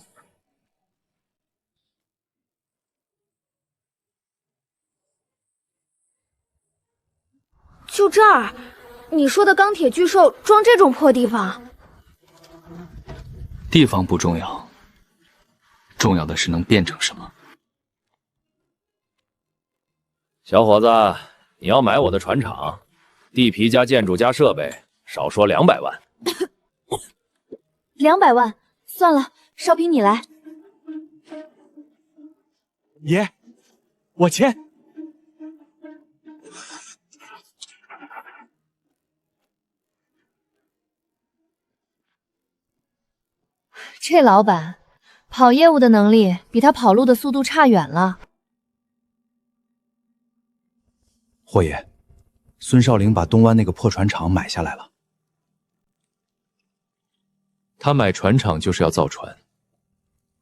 就这儿？你说的钢铁巨兽装这种破地方？地方不重要，重要的是能变成什么。小伙子，你要买我的船厂，地皮加建筑加设备，少说200万。200万，算了，少平你来。爷，我签。这老板跑业务的能力比他跑路的速度差远了。霍爷，孙少陵把东湾那个破船厂买下来了。他买船厂就是要造船。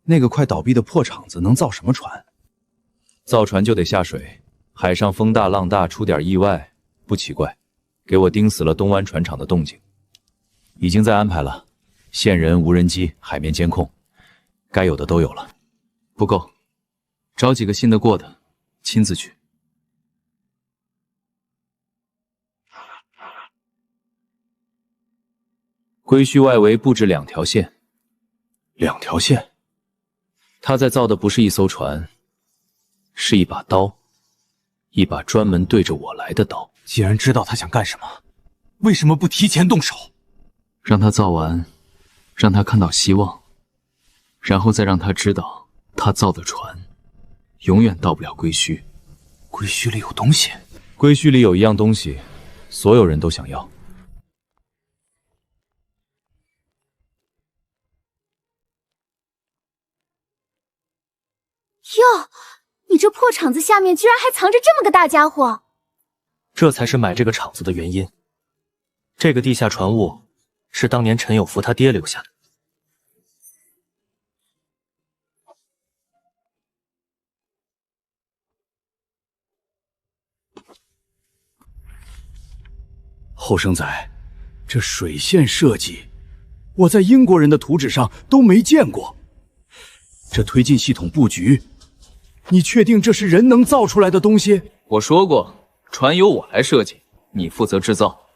那个快倒闭的破厂子能造什么船？造船就得下水，海上风大浪大，出点意外不奇怪。给我盯死了东湾船厂的动静，已经在安排了，线人、无人机、海面监控，该有的都有了。不够，找几个信得过的，亲自去。归墟外围布置2条线。2条线？他在造的不是一艘船，是一把刀，一把专门对着我来的刀。既然知道他想干什么，为什么不提前动手？让他造完，让他看到希望，然后再让他知道，他造的船永远到不了归墟。归墟里有东西。归墟里有一样东西，所有人都想要。哟，你这破厂子下面居然还藏着这么个大家伙！这才是买这个厂子的原因。这个地下船物是当年陈有福他爹留下的。后生仔，这水线设计，我在英国人的图纸上都没见过。这推进系统布局，你确定这是人能造出来的东西？我说过，船由我来设计，你负责制造。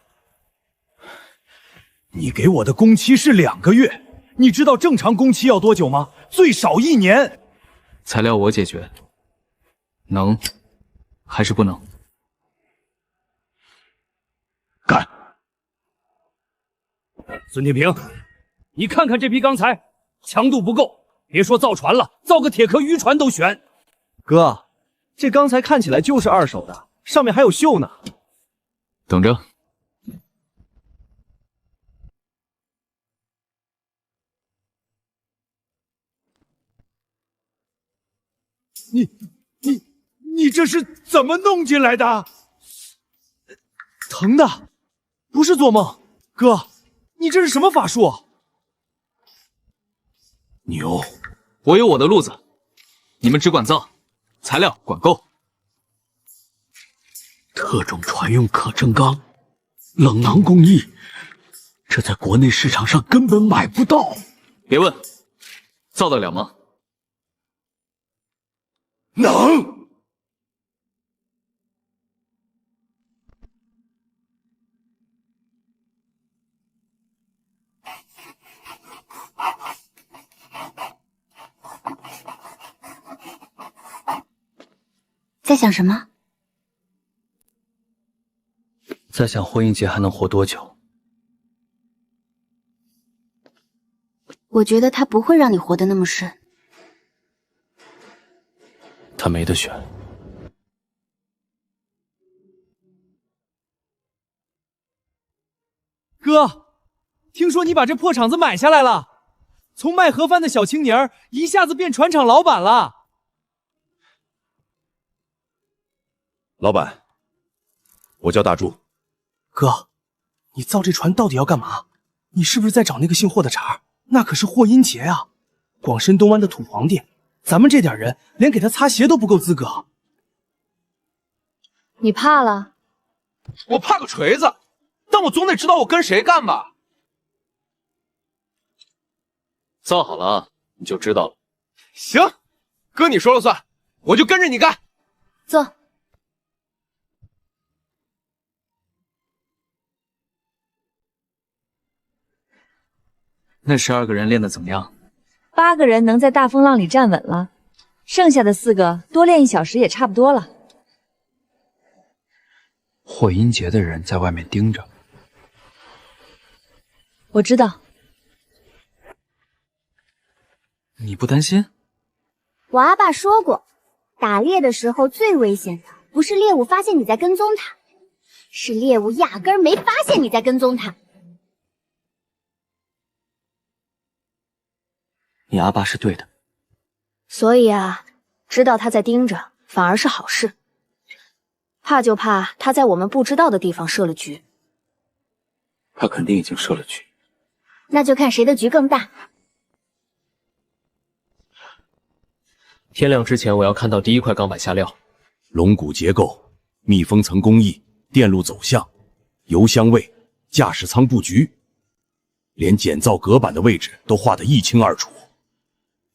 你给我的工期是2个月，你知道正常工期要多久吗？最少1年。材料我解决，能还是不能？干！孙天平，你看看这批钢材，强度不够，别说造船了，造个铁壳渔船都悬。哥，这钢材看起来就是2手的，上面还有锈呢。等着。你这是怎么弄进来的？疼的，不是做梦。哥，你这是什么法术？牛，我有我的路子，你们只管造，材料管够。特种船用可证钢，冷囊工艺，这在国内市场上根本买不到。别问，造得了吗？能。在想什么？在想霍英杰还能活多久？我觉得他不会让你活得那么顺。他没得选。哥，听说你把这破厂子买下来了，从卖盒饭的小青年一下子变船厂老板了。老板，我叫大柱。哥，你造这船到底要干嘛？你是不是在找那个姓霍的茬？那可是霍英杰啊，广深东湾的土皇帝，咱们这点人连给他擦鞋都不够资格。你怕了？我怕个锤子！但我总得知道我跟谁干吧。造好了你就知道了。行，哥你说了算，我就跟着你干。走。那12个人练得怎么样？8个人能在大风浪里站稳了，剩下的4个多练1小时也差不多了。霍英杰的人在外面盯着，我知道。你不担心？我阿爸说过，打猎的时候最危险的不是猎物发现你在跟踪他，是猎物压根儿没发现你在跟踪他。你阿爸是对的。所以啊，知道他在盯着，反而是好事。怕就怕他在我们不知道的地方设了局。他肯定已经设了局，那就看谁的局更大。天亮之前，我要看到第一块钢板下料。龙骨结构、密封层工艺、电路走向、油箱位、驾驶舱布局，连减噪隔板的位置都画得一清二楚。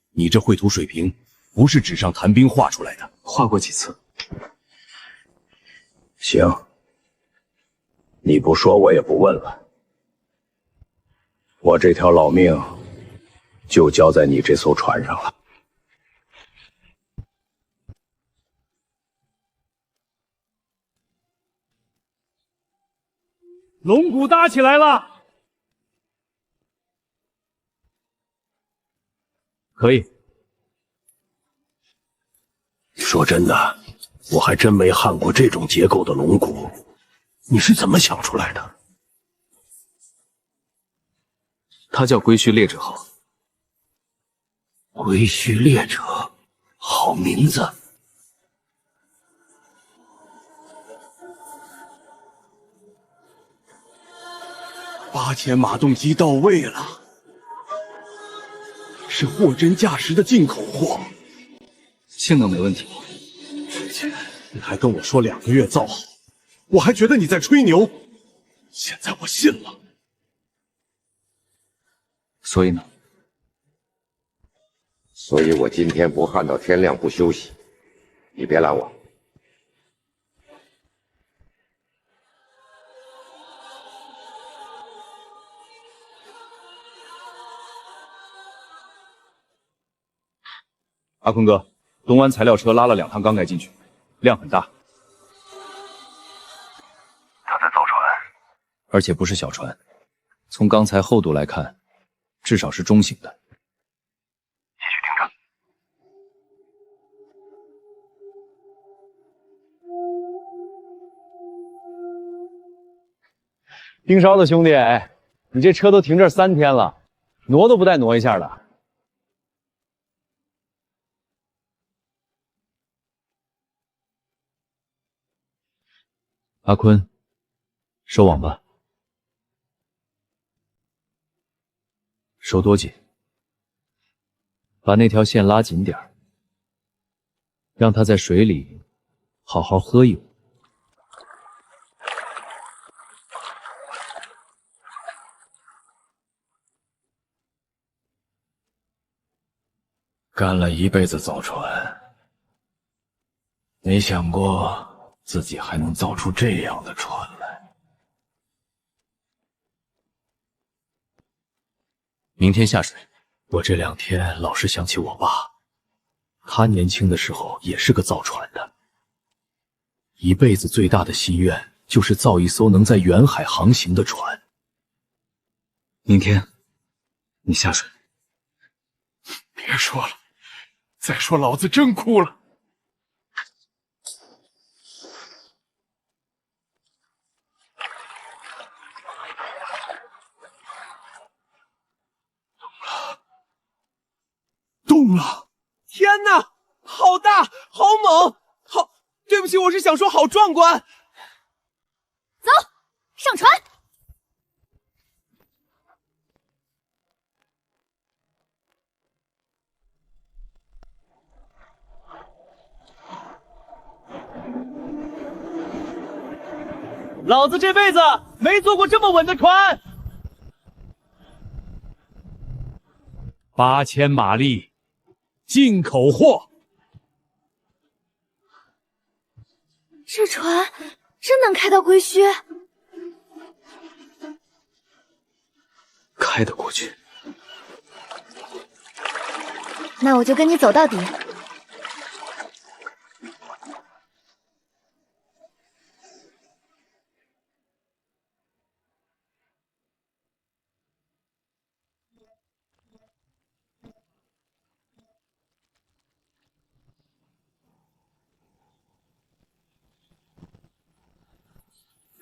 你这绘图水平不是纸上谈兵画出来的。画过几次。行，你不说我也不问了。我这条老命就交在你这艘船上了。龙骨搭起来了，可以。说真的，我还真没焊过这种结构的龙骨，你是怎么想出来的？他叫归墟猎者号。归墟猎者，好名字。8000马动机到位了，是货真价实的进口货，性能没问题。之前你还跟我说2个月造好，我还觉得你在吹牛，现在我信了。所以呢？所以我今天不焊到天亮不休息，你别拦我。阿坤哥，东湾材料车拉了2趟钢盖进去，量很大。他在造船，而且不是小船，从钢材厚度来看，至少是中型的。继续听着。盯梢的兄弟，你这车都停这儿3天了，挪都不带挪一下的。阿坤，收网吧。收多紧？把那条线拉紧点儿，让它在水里好好喝一壶。干了一辈子造船，没想过自己还能造出这样的船来。明天下水。我这2天老是想起我爸，他年轻的时候也是个造船的，一辈子最大的心愿就是造一艘能在远海航行的船。明天你下水。别说了，再说老子真哭了。动了！天哪，好大，好猛，好……对不起，我是想说好壮观。走，上船。老子这辈子没坐过这么稳的船。8000马力，进口货。这船真能开到归墟？开得过去。那我就跟你走到底。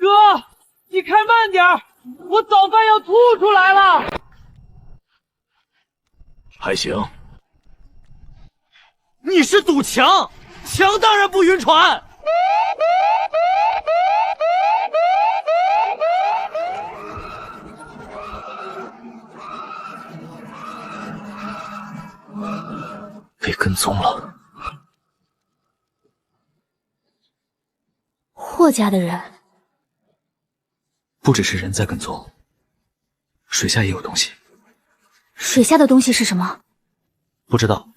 哥，你开慢点，我早饭要吐出来了。还行。你是堵墙，墙当然不晕船。被跟踪了。霍家的人不只是人在跟踪，水下也有东西。水下的东西是什么？不知道，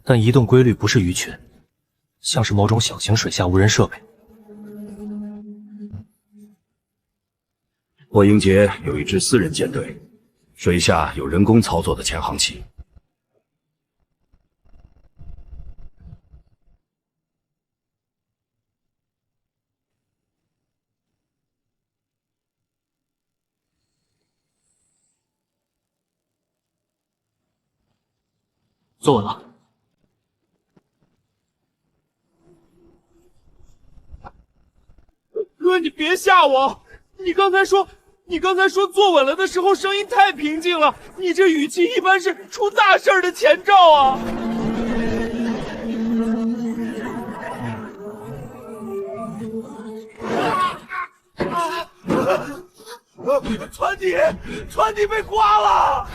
但移动规律不是鱼群，像是某种小型水下无人设备。霍英杰有一支私人舰队，水下有人工操作的潜航器。坐稳了。哥，你别吓我！你刚才说坐稳了的时候，声音太平静了，你这语气一般是出大事的前兆啊！船底被刮了！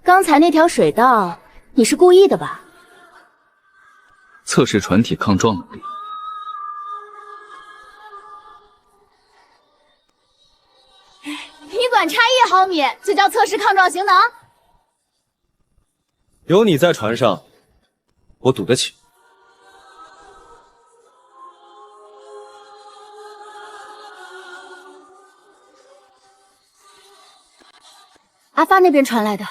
刚才那条水道，你是故意的吧？测试船体抗撞能力。你管差1毫米就叫测试抗撞性能？有你在船上，我赌得起。阿发那边传来的。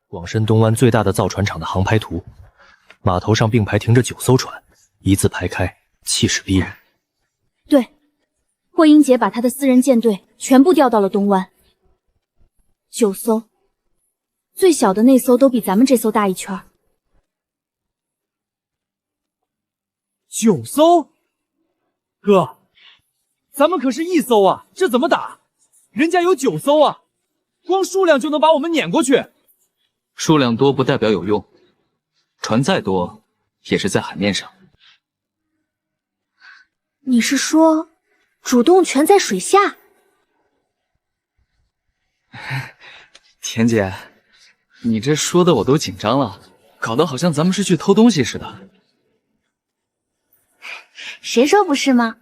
广深东湾最大的造船厂的航拍图，码头上并排停着9艘船，一字排开，气势逼人。对，霍英杰把他的私人舰队全部调到了东湾，9艘，最小的那艘都比咱们这艘大一圈。9艘？哥，咱们可是1艘啊，这怎么打？人家有9艘啊，光数量就能把我们撵过去。数量多不代表有用，船再多也是在海面上。你是说，主动权在水下？田姐，你这说的我都紧张了，搞得好像咱们是去偷东西似的。谁说不是吗？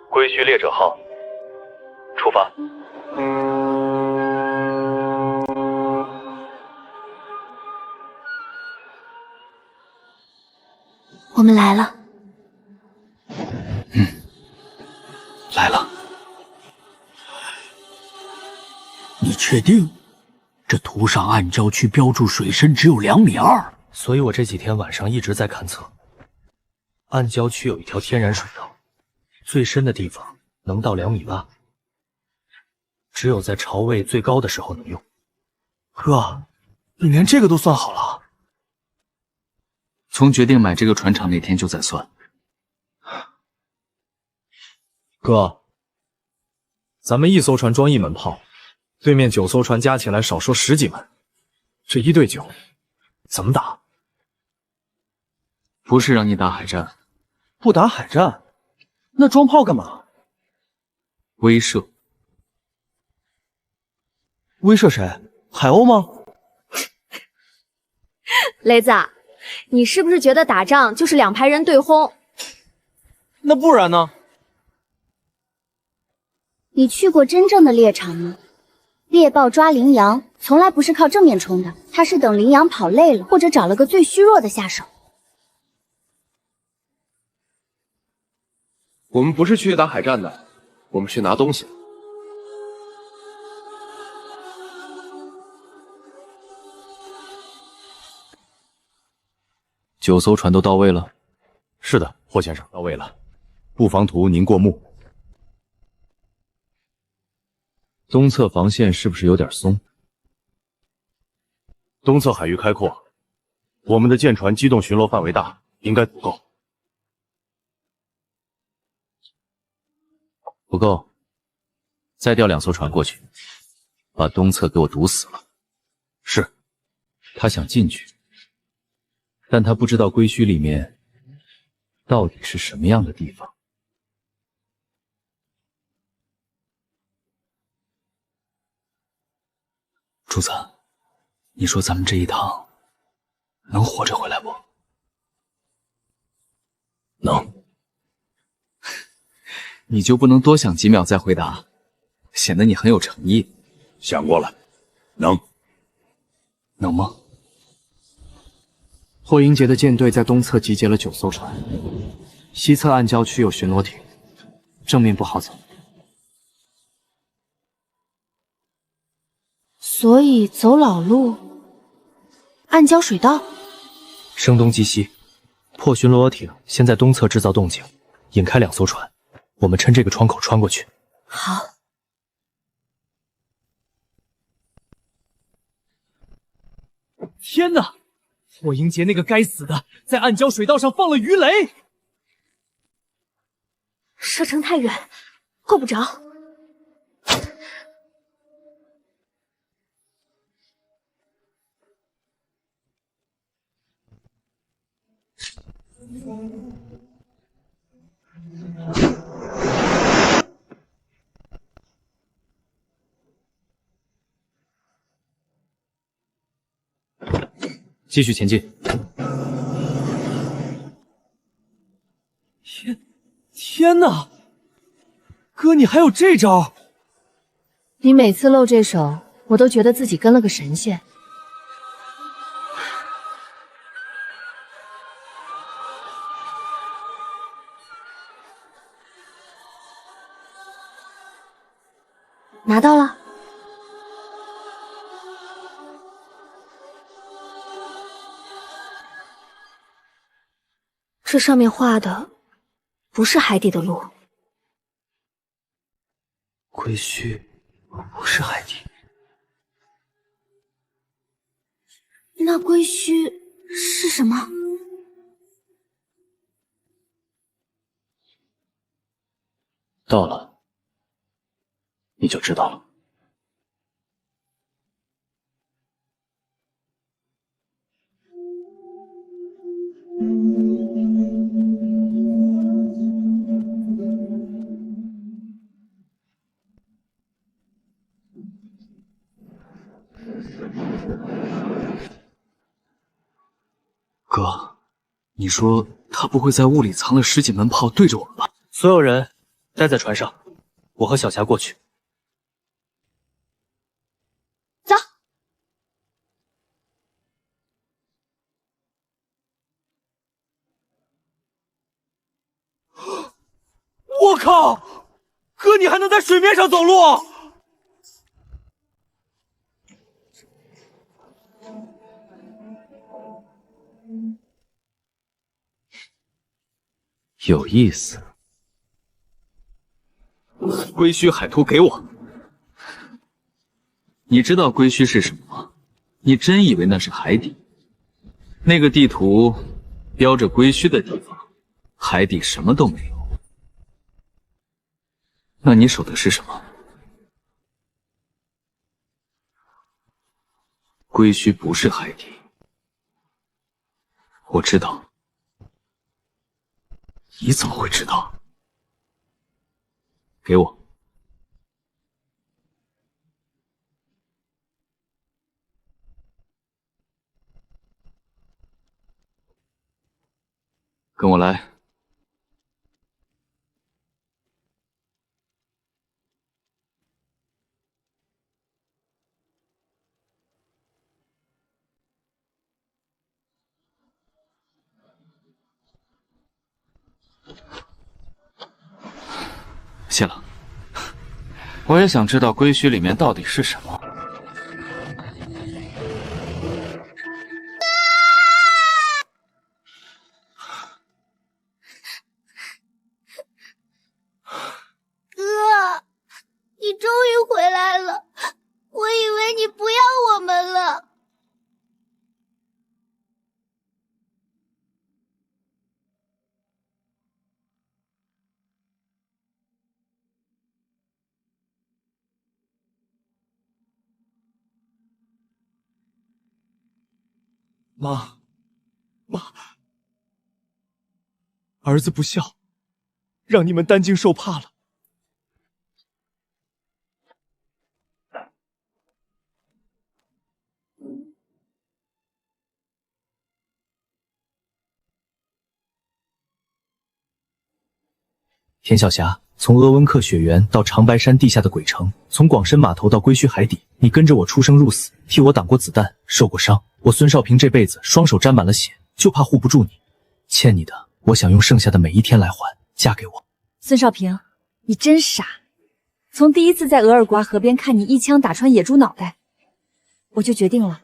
归墟猎者号，出发。我们来了。来了。你确定？这图上暗礁区标注水深只有2.2米。所以我这几天晚上一直在勘测。暗礁区有一条天然水道，最深的地方能到2.8米，只有在潮位最高的时候能用。哥，你连这个都算好了？从决定买这个船厂那天就在算。哥，咱们1艘船装1门炮，对面9艘船加起来少说10几门，这1对9，怎么打？不是让你打海战，不打海战，那装炮干嘛？威慑。威慑谁？海鸥吗？雷子，你是不是觉得打仗就是2排人对轰？那不然呢？你去过真正的猎场吗？猎豹抓羚羊从来不是靠正面冲的，它是等羚羊跑累了，或者找了个最虚弱的下手。我们不是去打海战的，我们去拿东西。9艘船都到位了。是的，霍先生，到位了。布防图您过目。东侧防线是不是有点松？东侧海域开阔，我们的舰船机动巡逻范围大，应该足够。不够，再调2艘船过去，把东侧给我堵死了。是。他想进去，但他不知道归墟里面到底是什么样的地方。主子，你说咱们这一趟能活着回来不？能。你就不能多想几秒再回答，显得你很有诚意。想过了，能。能吗？霍英杰的舰队在东侧集结了9艘船，西侧暗礁区有巡逻艇，正面不好走。所以走老路，暗礁水道。声东击西，破巡逻艇先在东侧制造动静，引开2艘船，我们趁这个窗口穿过去。好。天哪！霍英杰那个该死的，在暗礁水道上放了鱼雷，射程太远，够不着。继续前进。天哪！哥，你还有这招？你每次露这手，我都觉得自己跟了个神仙。拿到了。这上面画的不是海底的路。归墟不是海底，那归墟是什么？到了，你就知道了。哥，你说他不会在雾里藏了10几门炮对着我们吧？所有人待在船上，我和小霞过去。走。我靠！哥，你还能在水面上走路？有意思。归墟海图给我。你知道归墟是什么吗？你真以为那是海底？那个地图标着归墟的地方，海底什么都没有。那你守的是什么？归墟不是海底。我知道。你怎么会知道？给我。跟我来。谢了。我也想知道归墟里面到底是什么。哥，你终于回来了，我以为你不要我们了。妈，儿子不孝，让你们担惊受怕了。田晓霞，从鄂温克雪原到长白山地下的鬼城，从广深码头到归墟海底，你跟着我出生入死，替我挡过子弹，受过伤。我孙少平这辈子双手沾满了血，就怕护不住你。欠你的，我想用剩下的每一天来还。嫁给我。孙少平，你真傻。从第一次在额尔瓜河边看你一枪打穿野猪脑袋，我就决定了，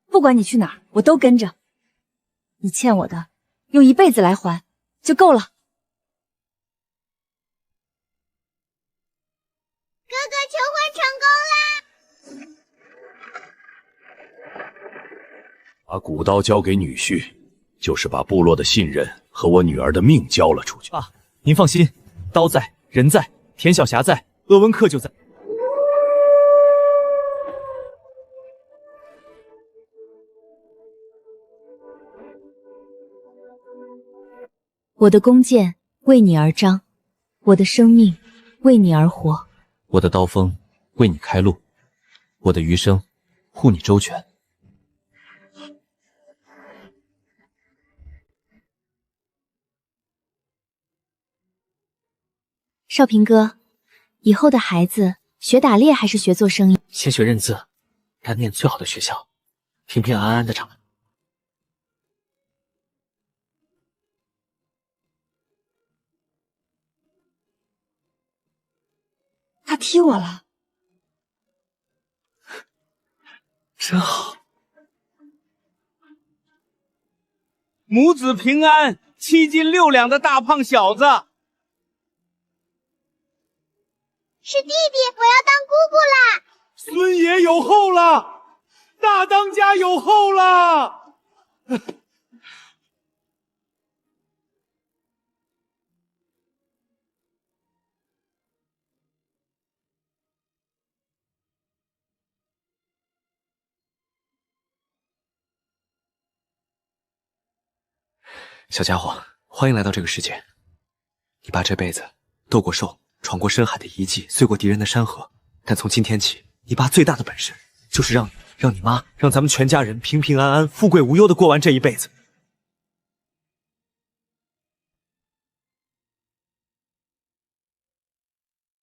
不管你去哪儿，我都跟着。你欠我的，用一辈子来还就够了。哥哥求婚成功啦！把古刀交给女婿，就是把部落的信任和我女儿的命交了出去。爸，您放心，刀在，人在，田晓霞在，鄂温克就在。我的弓箭为你而张，我的生命为你而活。我的刀锋为你开路，我的余生护你周全。少平哥，以后的孩子学打猎还是学做生意？先学认字，该念最好的学校，平平安安的长大。他踢我了，真好。母子平安，7斤6两的大胖小子。是弟弟，我要当姑姑啦！孙爷有后了，大当家有后了。小家伙，欢迎来到这个世界。你爸这辈子斗过兽，闯过深海的遗迹，碎过敌人的山河。但从今天起，你爸最大的本事就是让你妈，让咱们全家人平平安安、富贵无忧的过完这一辈子。